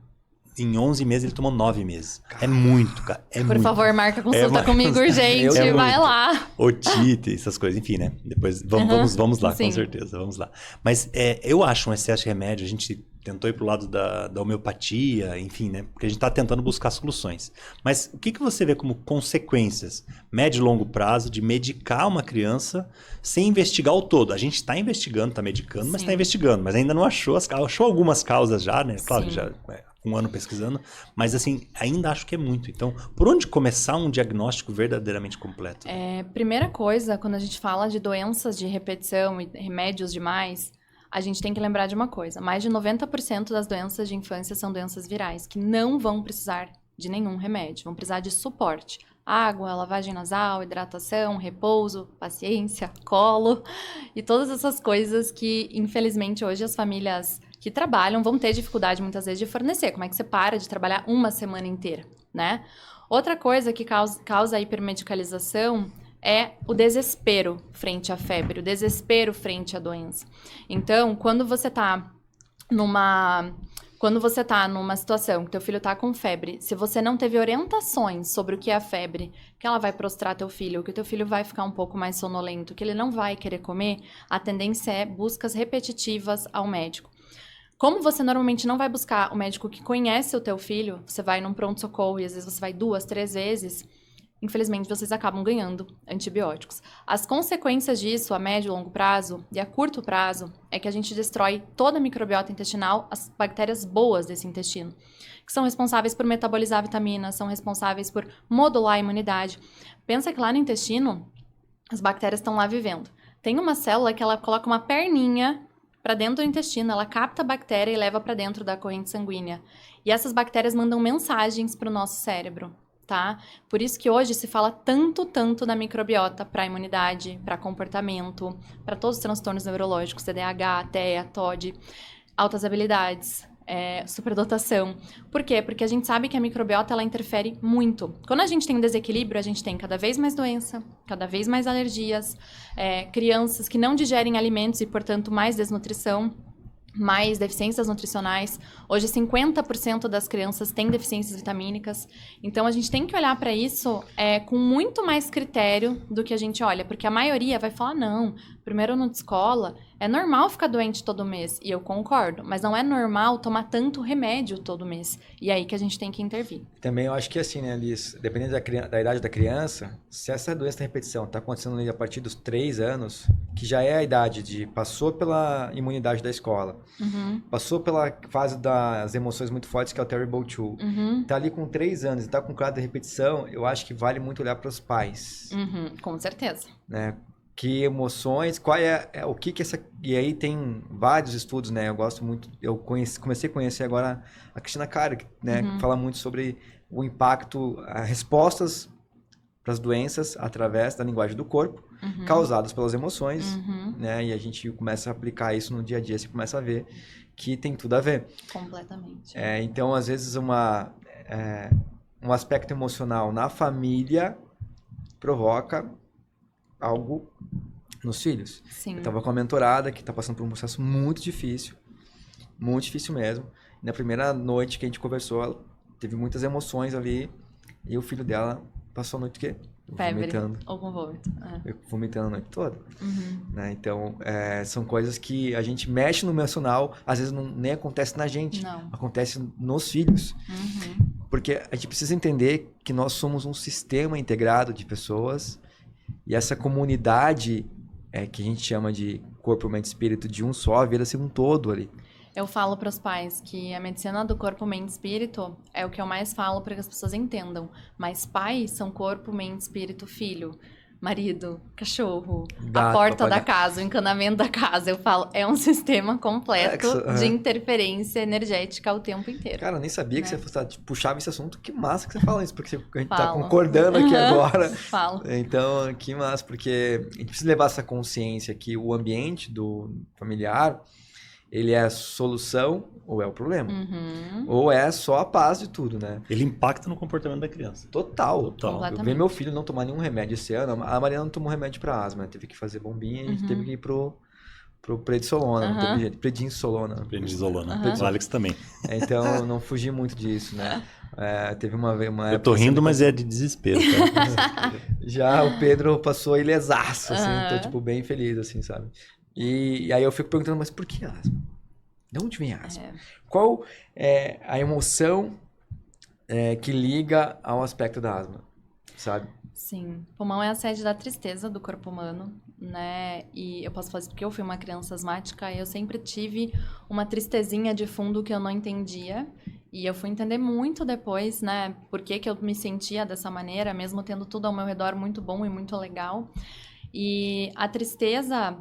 em 11 meses, ele tomou 9 meses. É muito, cara.
Por favor, marca consulta comigo urgente. Vai lá.
Otite, essas coisas, enfim, né? Depois vamos lá,
sim.
com certeza, vamos lá. Mas eu acho um excesso de remédio, a gente tentou ir pro lado da homeopatia, enfim, né? Porque a gente tá tentando buscar soluções. Mas o que você vê como consequências, médio e longo prazo, de medicar uma criança sem investigar o todo? A gente tá investigando, tá medicando, mas tá investigando, mas ainda não achou as causas. Achou algumas causas já, né? Claro que já... um ano pesquisando, mas assim, ainda acho que é muito. Então, por onde começar um diagnóstico verdadeiramente completo?
Primeira coisa, quando a gente fala de doenças de repetição e remédios demais, a gente tem que lembrar de uma coisa. Mais de 90% das doenças de infância são doenças virais, que não vão precisar de nenhum remédio, vão precisar de suporte. Água, lavagem nasal, hidratação, repouso, paciência, colo e todas essas coisas que, infelizmente, hoje as famílias que trabalham vão ter dificuldade muitas vezes de fornecer. Como é que você para de trabalhar uma semana inteira, né? Outra coisa que causa a hipermedicalização é o desespero frente à febre, o desespero frente à doença. Então, quando você tá numa situação que teu filho tá com febre, se você não teve orientações sobre o que é a febre, que ela vai prostrar teu filho, que teu filho vai ficar um pouco mais sonolento, que ele não vai querer comer, a tendência é buscas repetitivas ao médico. Como você normalmente não vai buscar o médico que conhece o teu filho, você vai num pronto-socorro e às vezes você vai 2, 3 vezes, infelizmente vocês acabam ganhando antibióticos. As consequências disso a médio e longo prazo e a curto prazo é que a gente destrói toda a microbiota intestinal, as bactérias boas desse intestino, que são responsáveis por metabolizar vitaminas, são responsáveis por modular a imunidade. Pensa que lá no intestino, as bactérias estão lá vivendo. Tem uma célula que ela coloca uma perninha para dentro do intestino, ela capta a bactéria e leva para dentro da corrente sanguínea. E essas bactérias mandam mensagens para o nosso cérebro, tá? Por isso que hoje se fala tanto da microbiota para imunidade, para comportamento, para todos os transtornos neurológicos, TDAH, TEA, TOD, altas habilidades, superdotação. Por quê? Porque a gente sabe que a microbiota, ela interfere muito. Quando a gente tem um desequilíbrio, a gente tem cada vez mais doença, cada vez mais alergias, crianças que não digerem alimentos e, portanto, mais desnutrição, mais deficiências nutricionais. Hoje, 50% das crianças têm deficiências vitamínicas. Então, a gente tem que olhar para isso com muito mais critério do que a gente olha. Porque a maioria vai falar, não, primeiro ano de escola, é normal ficar doente todo mês. E eu concordo, mas não é normal tomar tanto remédio todo mês. E é aí que a gente tem que intervir.
Também eu acho que assim, né, Liz? Dependendo da idade da criança, se essa doença de repetição está acontecendo ali a partir dos 3 anos, que já é a idade de passou pela imunidade da escola, passou pela fase das emoções muito fortes, que é o Terrible 2, tá ali com 3 anos e tá com quadro de repetição, eu acho que vale muito olhar para os pais.
Com certeza.
Né? Que emoções, qual o que essa... E aí tem vários estudos, né? Eu gosto muito, comecei a conhecer agora a Cristina Cari, né? Que fala muito sobre o impacto, respostas para as doenças através da linguagem do corpo, causadas pelas emoções, né? E a gente começa a aplicar isso no dia a dia, você começa a ver que tem tudo a ver.
Completamente.
Então, às vezes, um aspecto emocional na família provoca algo nos filhos.
Sim.
Eu tava com uma mentorada que tá passando por um processo muito difícil mesmo. E na primeira noite que a gente conversou, ela teve muitas emoções ali e o filho dela passou a noite o quê?
Febre,
vomitando.
ou com vômito.
Vomitando a noite toda. Né? Então, são coisas que a gente mexe no emocional, às vezes nem acontece na gente, acontece nos filhos. Porque a gente precisa entender que nós somos um sistema integrado de pessoas. E essa comunidade que a gente chama de corpo, mente e espírito de um só, vira-se um todo ali.
Eu falo para os pais que a medicina do corpo, mente e espírito é o que eu mais falo para que as pessoas entendam. Mas pais são corpo, mente, espírito, filho, marido, cachorro,
Gato,
a porta da casa, o encanamento da casa. Eu falo, é um sistema completo de interferência energética o tempo inteiro.
Cara, eu nem sabia que você puxava esse assunto. Que massa que você fala isso, porque a gente tá concordando aqui agora.
Falo.
Então, que massa, porque a gente precisa levar essa consciência que o ambiente do familiar, Ele é a solução ou é o problema.
Uhum.
Ou é só a paz de tudo, né?
Ele impacta no comportamento da criança.
Total.
Completamente.
Eu vi meu filho não tomar nenhum remédio esse ano. A Mariana não tomou remédio pra asma, né? Teve que fazer bombinha e teve que ir pro prednisolona, não teve jeito. Prednisolona.
Prednisolona.
Uhum.
O Alex também.
Então, eu não fugi muito disso, né? Teve uma época...
Eu tô rindo, mas é de desespero, tá?
Já o Pedro passou ilesaço, assim, tô, tipo, bem feliz, assim, sabe? E aí eu fico perguntando, mas por que asma? De onde vem a asma? Qual é a emoção que liga ao aspecto da asma, sabe?
Sim, pulmão é a sede da tristeza do corpo humano, né? E eu posso falar isso porque eu fui uma criança asmática e eu sempre tive uma tristezinha de fundo que eu não entendia. E eu fui entender muito depois, né? Por que eu me sentia dessa maneira, mesmo tendo tudo ao meu redor muito bom e muito legal. E a tristeza,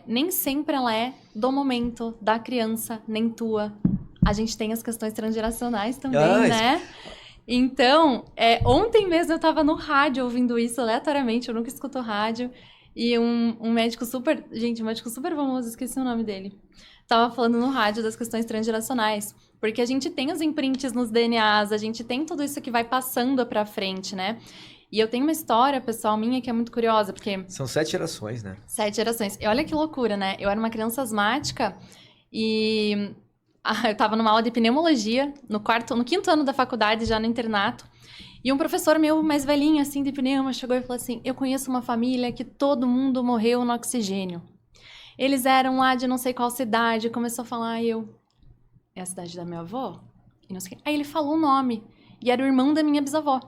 nem sempre ela é do momento, da criança, nem tua. A gente tem as questões transgeracionais também, né? Então, ontem mesmo eu tava no rádio ouvindo isso aleatoriamente, eu nunca escuto rádio. E um médico super... Gente, um médico super famoso, esqueci o nome dele. Tava falando no rádio das questões transgeracionais. Porque a gente tem os imprints nos DNAs, a gente tem tudo isso que vai passando pra frente, né? E eu tenho uma história, pessoal, minha, que é muito curiosa, porque...
São 7 gerações, né?
7 gerações. E olha que loucura, né? Eu era uma criança asmática e... eu tava numa aula de pneumologia, no 5º ano da faculdade, já no internato. E um professor meu, mais velhinho, assim, de pneuma, chegou e falou assim, eu conheço uma família que todo mundo morreu no oxigênio. Eles eram lá de não sei qual cidade, começou a falar, é a cidade da minha avó? E não sei o quê. Aí ele falou o nome, e era o irmão da minha bisavó.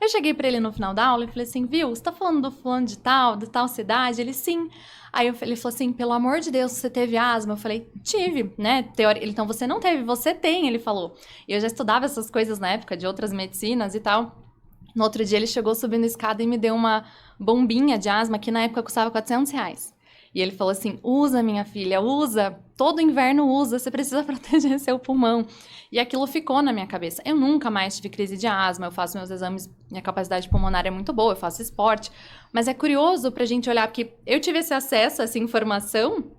Eu cheguei pra ele no final da aula e falei assim, viu, você tá falando do fulano de tal cidade? Ele, sim. Aí ele falou assim, pelo amor de Deus, você teve asma? Eu falei, tive, né? Então você não teve, você tem, ele falou. E eu já estudava essas coisas na época, de outras medicinas e tal. No outro dia ele chegou subindo a escada e me deu uma bombinha de asma, que na época custava R$400. E ele falou assim, usa, minha filha, usa, todo inverno usa, você precisa proteger seu pulmão. E aquilo ficou na minha cabeça. Eu nunca mais tive crise de asma, eu faço meus exames, minha capacidade pulmonar é muito boa, eu faço esporte. Mas é curioso pra gente olhar, porque eu tive esse acesso, essa informação,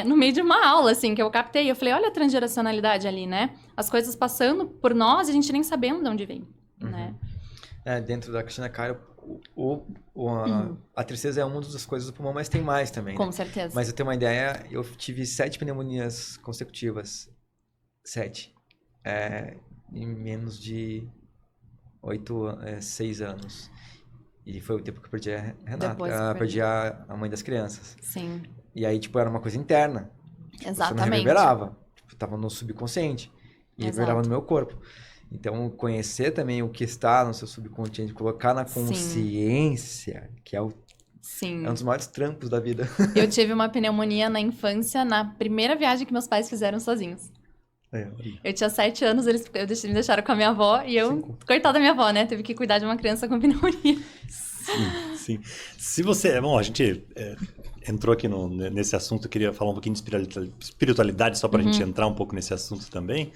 no meio de uma aula, assim, que eu captei. Eu falei, olha a transgeracionalidade ali, né? As coisas passando por nós e a gente nem sabendo de onde vem, né?
Dentro da Cristina Cairo, a tristeza é uma das coisas do pulmão, mas tem mais também.
Com
né?
certeza.
Mas eu tenho uma ideia, eu tive 7 pneumonias consecutivas. 7. Em menos de 6 anos. E foi o tempo que eu perdi a Renata, perdi a mãe das crianças.
Sim.
E aí, tipo, era uma coisa interna. Tipo,
Exatamente.
você não reverberava. Tipo, tava no subconsciente. E reverberava no meu corpo. Então, conhecer também o que está no seu subconsciente, colocar na consciência, que é um dos maiores trampos da vida. Eu
tive uma pneumonia na infância, na primeira viagem que meus pais fizeram sozinhos. Eu tinha 7 anos, eles me deixaram com a minha avó e eu... Coitada da minha avó, né? Teve que cuidar de uma criança com pneumonia.
Sim. Se você... Bom, a gente entrou aqui nesse assunto, eu queria falar um pouquinho de espiritualidade, só para a gente entrar um pouco nesse assunto também.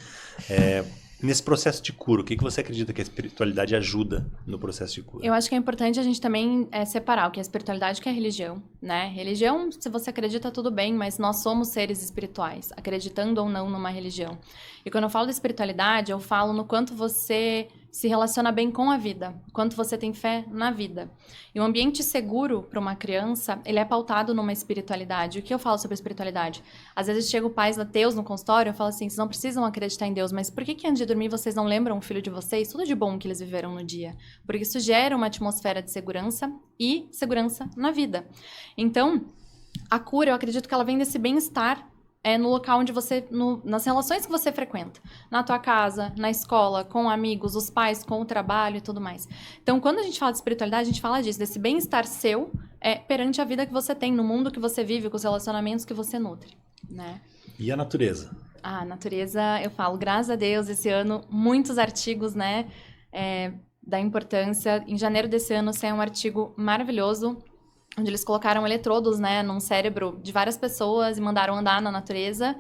Nesse processo de cura, o que você acredita que a espiritualidade ajuda no processo de cura?
Eu acho que é importante a gente também separar o que é espiritualidade e o que é religião, né? Religião, se você acredita, tudo bem, mas nós somos seres espirituais, acreditando ou não numa religião. E quando eu falo de espiritualidade, eu falo no quanto você se relaciona bem com a vida, quanto você tem fé na vida. E um ambiente seguro para uma criança, ele é pautado numa espiritualidade. O que eu falo sobre espiritualidade? Às vezes chegam pais ateus no consultório, eu falo assim, vocês não precisam acreditar em Deus, mas por que antes de dormir vocês não lembram o filho de vocês? Tudo de bom que eles viveram no dia. Porque isso gera uma atmosfera de segurança e segurança na vida. Então, a cura, eu acredito que ela vem desse bem-estar no local onde você, nas relações que você frequenta, na tua casa, na escola, com amigos, os pais, com o trabalho e tudo mais. Então, quando a gente fala de espiritualidade, a gente fala disso, desse bem-estar seu perante a vida que você tem, no mundo que você vive, com os relacionamentos que você nutre, né?
E a natureza?
A natureza, eu falo, graças a Deus, esse ano, muitos artigos, né, da importância. Em janeiro desse ano, saiu um artigo maravilhoso, onde eles colocaram eletrodos, né, num cérebro de várias pessoas e mandaram andar na natureza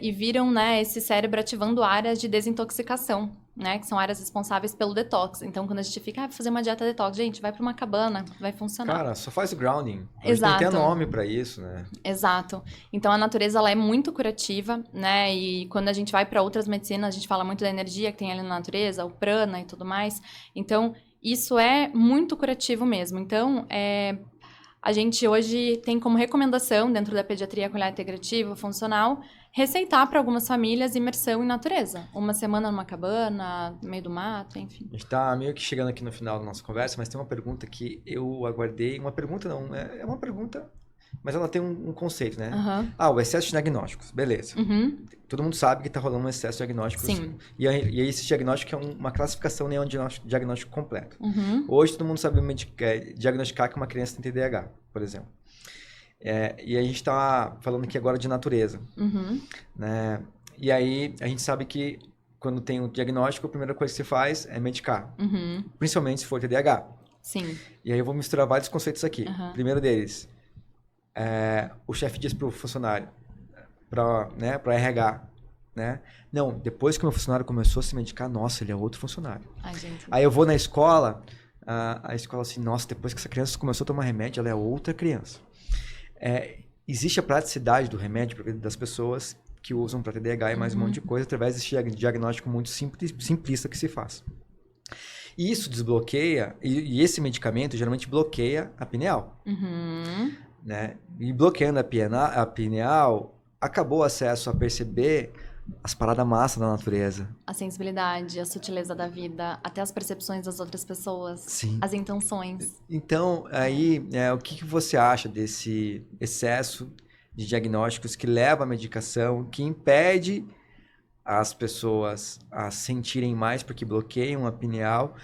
e viram, né, esse cérebro ativando áreas de desintoxicação, né? Que são áreas responsáveis pelo detox. Então, quando a gente fica, vou fazer uma dieta detox, gente, vai para uma cabana, vai funcionar.
Cara, só faz o grounding. Hoje
Exato.
tem até nome pra isso, né?
Exato. Então, a natureza, ela é muito curativa, né? E quando a gente vai para outras medicinas, a gente fala muito da energia que tem ali na natureza, o prana e tudo mais. Então, isso é muito curativo mesmo. Então, a gente hoje tem como recomendação, dentro da pediatria culinar integrativa funcional, receitar para algumas famílias imersão em natureza. Uma semana numa cabana, no meio do mato, enfim.
A gente tá meio que chegando aqui no final da nossa conversa, mas tem uma pergunta que eu aguardei. Uma pergunta não, é uma pergunta, mas ela tem um conceito, né?
Uhum.
O excesso de diagnósticos, beleza.
Uhum.
Todo mundo sabe que tá rolando um excesso de diagnósticos.
Sim.
E aí esse diagnóstico é uma classificação, nem é um diagnóstico completo.
Uhum.
Hoje todo mundo sabe diagnosticar que uma criança tem TDAH, por exemplo. E a gente está falando aqui agora de natureza.
Uhum.
Né? E aí a gente sabe que quando tem um diagnóstico, a primeira coisa que se faz é medicar.
Uhum.
Principalmente se for TDAH.
Sim.
E aí eu vou misturar vários conceitos aqui.
Uhum.
Primeiro deles, o chefe diz para o funcionário, para RH, né? Não, depois que o meu funcionário começou a se medicar, nossa, ele é outro funcionário.
Ai, gente.
Aí eu vou na escola, a escola assim, nossa, depois que essa criança começou a tomar remédio, ela é outra criança. Existe a praticidade do remédio para a vida das pessoas que usam para TDAH e mais um monte de coisa através desse diagnóstico muito simplista que se faz. E isso desbloqueia, e esse medicamento geralmente bloqueia a pineal.
Uhum.
Né? E bloqueando a pineal, acabou o acesso a perceber as paradas massa da natureza.
A sensibilidade, a sutileza da vida, até as percepções das outras pessoas.
Sim.
As intenções.
Então, aí, o que você acha desse excesso de diagnósticos que leva à medicação, que impede as pessoas a sentirem mais porque bloqueiam a pineal,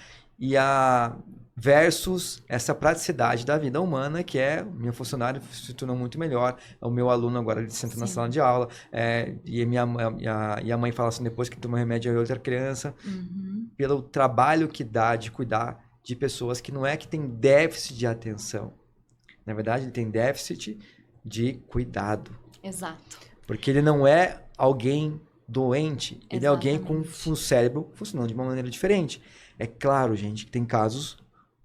versus essa praticidade da vida humana, que meu funcionário se tornou muito melhor, o meu aluno agora ele senta na sala de aula, e a mãe fala assim, depois que toma remédio é outra criança, pelo trabalho que dá de cuidar de pessoas que não é que tem déficit de atenção, na verdade ele tem déficit de cuidado.
Exato.
Porque ele não é alguém doente, ele é alguém com o cérebro funcionando de uma maneira diferente. É claro, gente, que tem casos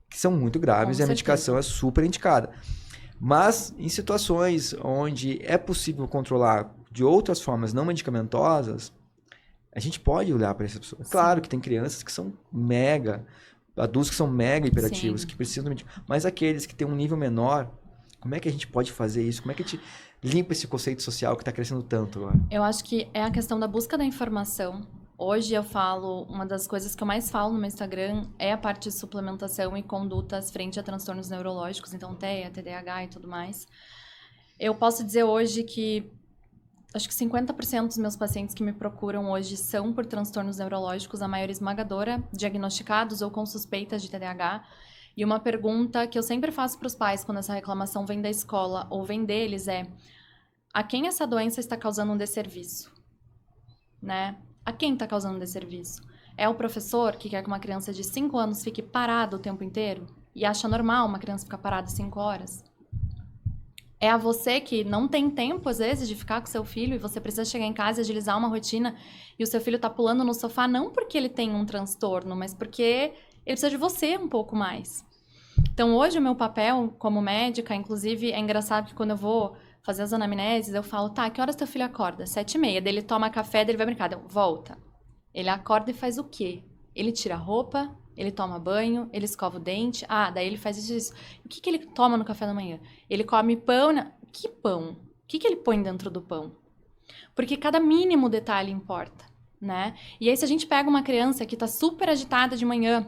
que são muito graves e a medicação é super indicada. Mas em situações onde é possível controlar de outras formas não medicamentosas, a gente pode olhar para essas pessoas. Claro que tem crianças que são adultos que são mega hiperativos, que precisam de medicamento. Mas aqueles que têm um nível menor, como é que a gente pode fazer isso? Como é que a gente limpa esse conceito social que está crescendo tanto agora?
Eu acho que é a questão da busca da informação. Hoje eu falo, uma das coisas que eu mais falo no meu Instagram é a parte de suplementação e condutas frente a transtornos neurológicos, então TEA, TDAH e tudo mais. Eu posso dizer hoje que acho que 50% dos meus pacientes que me procuram hoje são por transtornos neurológicos, a maioria esmagadora, diagnosticados ou com suspeitas de TDAH. E uma pergunta que eu sempre faço para os pais quando essa reclamação vem da escola ou vem deles é: a quem essa doença está causando um desserviço? Né? A quem está causando um desserviço? É o professor que quer que uma criança de 5 anos fique parada o tempo inteiro e acha normal uma criança ficar parada 5 horas? É a você que não tem tempo, às vezes, de ficar com seu filho e você precisa chegar em casa e agilizar uma rotina e o seu filho está pulando no sofá não porque ele tem um transtorno, mas porque ele precisa de você um pouco mais. Então, hoje, o meu papel como médica, inclusive, é engraçado que quando eu vou fazer as anamneses, eu falo, tá, que horas teu filho acorda? 7h30. Daí ele toma café, daí ele vai brincar. Eu, volta. Ele acorda e faz o quê? Ele tira a roupa, ele toma banho, ele escova o dente. Ah, daí ele faz isso. O que ele toma no café da manhã? Ele come pão. Que pão? O que ele põe dentro do pão? Porque cada mínimo detalhe importa, né? E aí, se a gente pega uma criança que tá super agitada de manhã,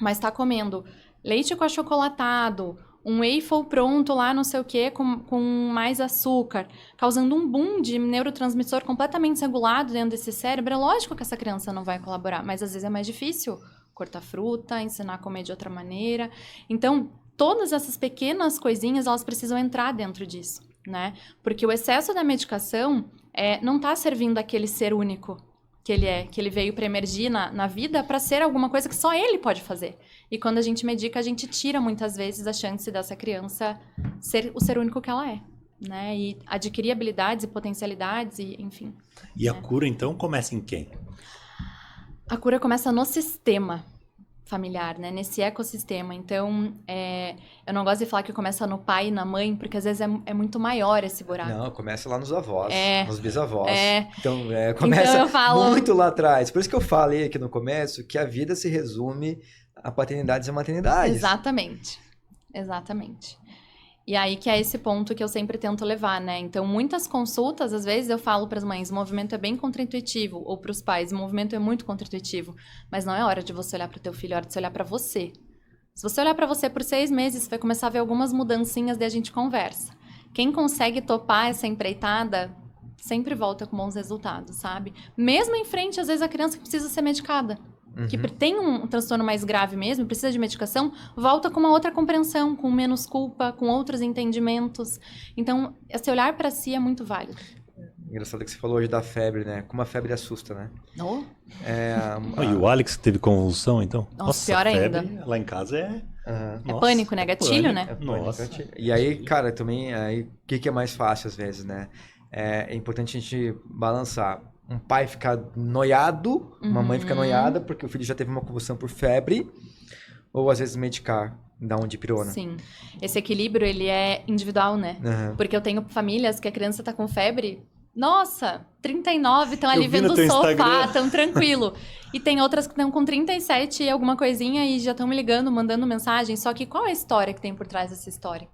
mas tá comendo leite com achocolatado, um waffle pronto lá, não sei o quê, com mais açúcar, causando um boom de neurotransmissor completamente desregulado dentro desse cérebro, é lógico que essa criança não vai colaborar, mas às vezes é mais difícil cortar fruta, ensinar a comer de outra maneira. Então, todas essas pequenas coisinhas, elas precisam entrar dentro disso, né? Porque o excesso da medicação não tá servindo aquele ser único que ele veio para emergir na vida para ser alguma coisa que só ele pode fazer. E quando a gente medica, a gente tira muitas vezes a chance dessa criança ser o ser único que ela é, né? E adquirir habilidades e potencialidades, e enfim.
E a cura, então, começa em quem?
A cura começa no sistema familiar, né? Nesse ecossistema. Então, eu não gosto de falar que começa no pai e na mãe, porque às vezes é muito maior esse buraco.
Não, começa lá nos avós, nos bisavós.
É.
Então, começa
Então eu falo...
muito lá atrás. Por isso que eu falei aqui no começo que a vida se resume a paternidades e maternidades.
Exatamente. Exatamente. E aí que é esse ponto que eu sempre tento levar, né? Então, muitas consultas, às vezes eu falo para as mães, o movimento é bem contraintuitivo, ou para os pais, o movimento é muito contraintuitivo, mas não é hora de você olhar para o teu filho, é hora de você olhar para você. Se você olhar para você por 6 meses, você vai começar a ver algumas mudancinhas, daí a gente conversa. Quem consegue topar essa empreitada, sempre volta com bons resultados, sabe? Mesmo em frente, às vezes, a criança que precisa ser medicada. Que tem um transtorno mais grave mesmo, precisa de medicação, volta com uma outra compreensão, com menos culpa, com outros entendimentos. Então, esse olhar para si é muito válido.
Engraçado que você falou hoje da febre, né? Como a febre assusta, né?
Oh.
E o Alex teve convulsão, então?
Nossa, pior
febre,
ainda.
Lá em casa é...
É pânico, né? Gatilho, né?
Nossa.
E aí, cara, também, o que é mais fácil às vezes, né? É importante a gente balançar. Um pai ficar noiado, uma mãe ficar noiada porque o filho já teve uma convulsão por febre, ou às vezes medicar, dar um dipirona.
Sim. Esse equilíbrio, ele é individual, né? Porque eu tenho famílias que a criança tá com febre, nossa, 39, estão ali vendo o sofá, tão tranquilo. E tem outras que estão com 37 e alguma coisinha e já estão me ligando, mandando mensagem. Só que qual é a história que tem por trás dessa história?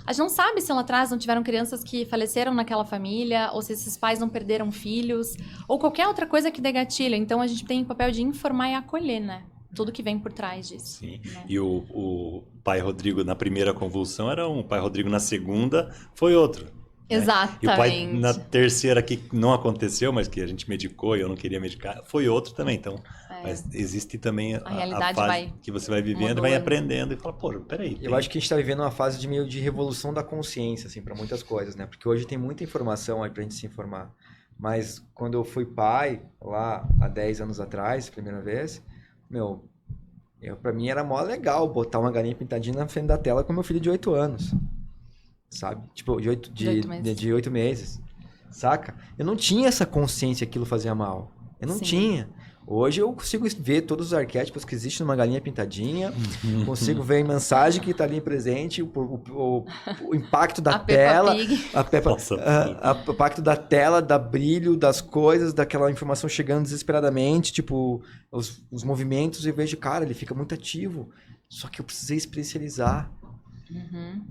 A gente não sabe se lá atrás não tiveram crianças que faleceram naquela família, ou se esses pais não perderam filhos, ou qualquer outra coisa que dê gatilho. Então, a gente tem o papel de informar e acolher, né? Tudo que vem por trás disso.
Sim.
Né?
E o pai Rodrigo na primeira convulsão era um, o pai Rodrigo na segunda foi outro.
Exatamente.
E o pai na terceira, que não aconteceu, mas que a gente medicou e eu não queria medicar, foi outro também. Então, mas existe também a
realidade
fase que você vai vivendo, vai aprendendo e fala, pô, peraí.
Eu acho que a gente está vivendo uma fase de meio de revolução da consciência, assim, para muitas coisas, né? Porque hoje tem muita informação aí pra gente se informar. Mas quando eu fui pai, lá há 10 anos atrás, primeira vez, pra mim era mó legal botar uma galinha pintadinha na frente da tela com meu filho de 8 anos. Sabe? Tipo, de 8 meses. Saca? Eu não tinha essa consciência que aquilo fazia mal. Eu não tinha. Hoje eu consigo ver todos os arquétipos que existem numa galinha pintadinha, consigo ver a mensagem que está ali presente, o impacto da tela, o impacto da tela, da brilho, das coisas, daquela informação chegando desesperadamente, tipo, os movimentos, e vejo, cara, ele fica muito ativo. Só que eu precisei especializar,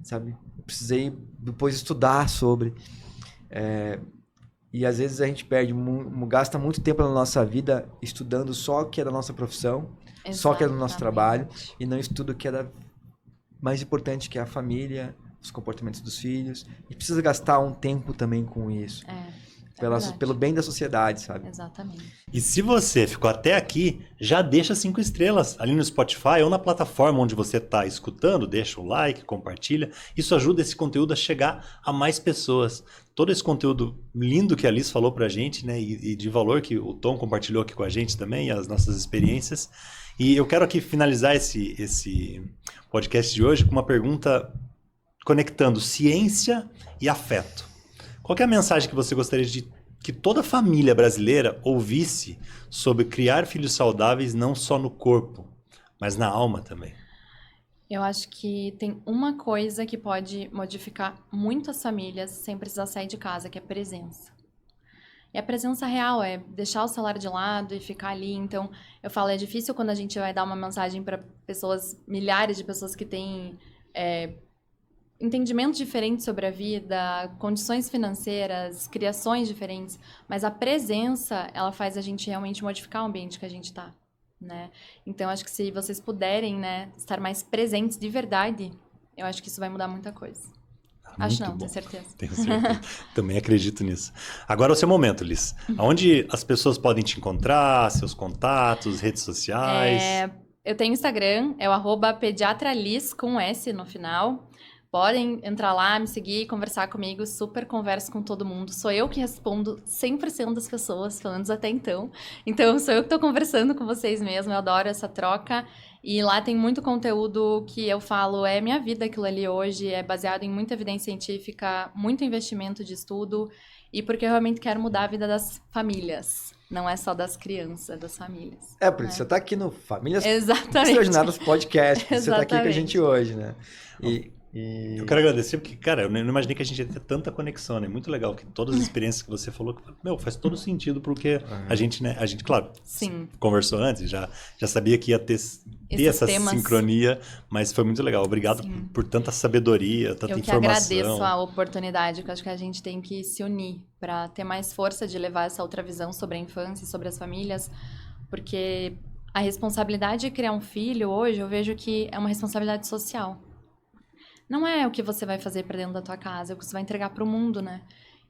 sabe? Eu precisei depois estudar sobre... E às vezes a gente gasta muito tempo na nossa vida estudando só o que é da nossa profissão, só o que é do nosso trabalho, e não estuda o que é mais importante, que é a família, os comportamentos dos filhos. E precisa gastar um tempo também com isso. Pelo bem da sociedade, sabe?
Exatamente.
E se você ficou até aqui, já deixa 5 estrelas ali no Spotify ou na plataforma onde você está escutando, deixa o like, compartilha. Isso ajuda esse conteúdo a chegar a mais pessoas. Todo esse conteúdo lindo que a Liz falou pra gente, né, e de valor que o Tom compartilhou aqui com a gente também, as nossas experiências. E eu quero aqui finalizar esse podcast de hoje com uma pergunta conectando ciência e afeto. Qual que é a mensagem que você gostaria de que toda família brasileira ouvisse sobre criar filhos saudáveis não só no corpo, mas na alma também?
Eu acho que tem uma coisa que pode modificar muito as famílias sem precisar sair de casa, que é a presença. E a presença real é deixar o celular de lado e ficar ali. Então, eu falo, é difícil quando a gente vai dar uma mensagem para pessoas, milhares de pessoas que têm entendimentos diferentes sobre a vida, condições financeiras, criações diferentes, mas a presença, ela faz a gente realmente modificar o ambiente que a gente está, né? Então, acho que se vocês puderem, né, estar mais presentes de verdade, eu acho que isso vai mudar muita coisa. Acho não, tenho certeza.
Tenho certeza. Também acredito nisso. Agora é o seu momento, Liz. Onde as pessoas podem te encontrar, seus contatos, redes sociais?
Eu tenho Instagram, é o @pediatraliz com S no final. Podem entrar lá, me seguir, conversar comigo, super converso com todo mundo. Sou eu que respondo 100% das pessoas, pelo menos até então. Então, sou eu que estou conversando com vocês mesmo, eu adoro essa troca. E lá tem muito conteúdo que eu falo, é minha vida aquilo ali hoje, é baseado em muita evidência científica, muito investimento de estudo, e porque eu realmente quero mudar a vida das famílias. Não é só das crianças, é das famílias.
É, por isso você tá aqui no Famílias
Exatamente.
Extraordinárias Podcast. Você tá aqui com a
Exatamente.
gente hoje, né?
Eu quero agradecer porque, cara, eu não imaginei que a gente ia ter tanta conexão, né? Muito legal que todas as experiências que você falou, faz todo sentido porque a gente, claro,
Sim.
conversou antes, já sabia que ia ter essa
temas.
sincronia, mas foi muito legal. Obrigado por tanta sabedoria, tanta
Eu que
informação.
agradeço a oportunidade, que eu acho que a gente tem que se unir para ter mais força de levar essa outra visão sobre a infância e sobre as famílias, porque a responsabilidade de criar um filho hoje, eu vejo que é uma responsabilidade social. Não é o que você vai fazer para dentro da tua casa, é o que você vai entregar para o mundo, né?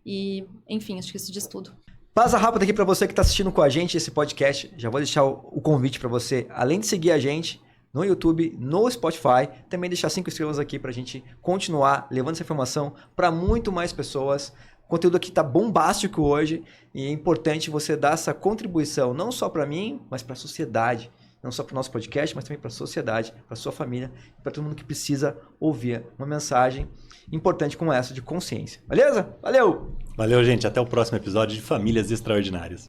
E, enfim, acho que isso diz tudo.
Pausa rápida aqui para você que está assistindo com a gente esse podcast. Já vou deixar o convite para você, além de seguir a gente no YouTube, no Spotify, também deixar 5 estrelas aqui para a gente continuar levando essa informação para muito mais pessoas. O conteúdo aqui está bombástico hoje e é importante você dar essa contribuição, não só para mim, mas para a sociedade. Não só para o nosso podcast, mas também para a sociedade, para a sua família, para todo mundo que precisa ouvir uma mensagem importante como essa de consciência. Beleza? Valeu!
Valeu, gente. Até o próximo episódio de Famílias Extraordinárias.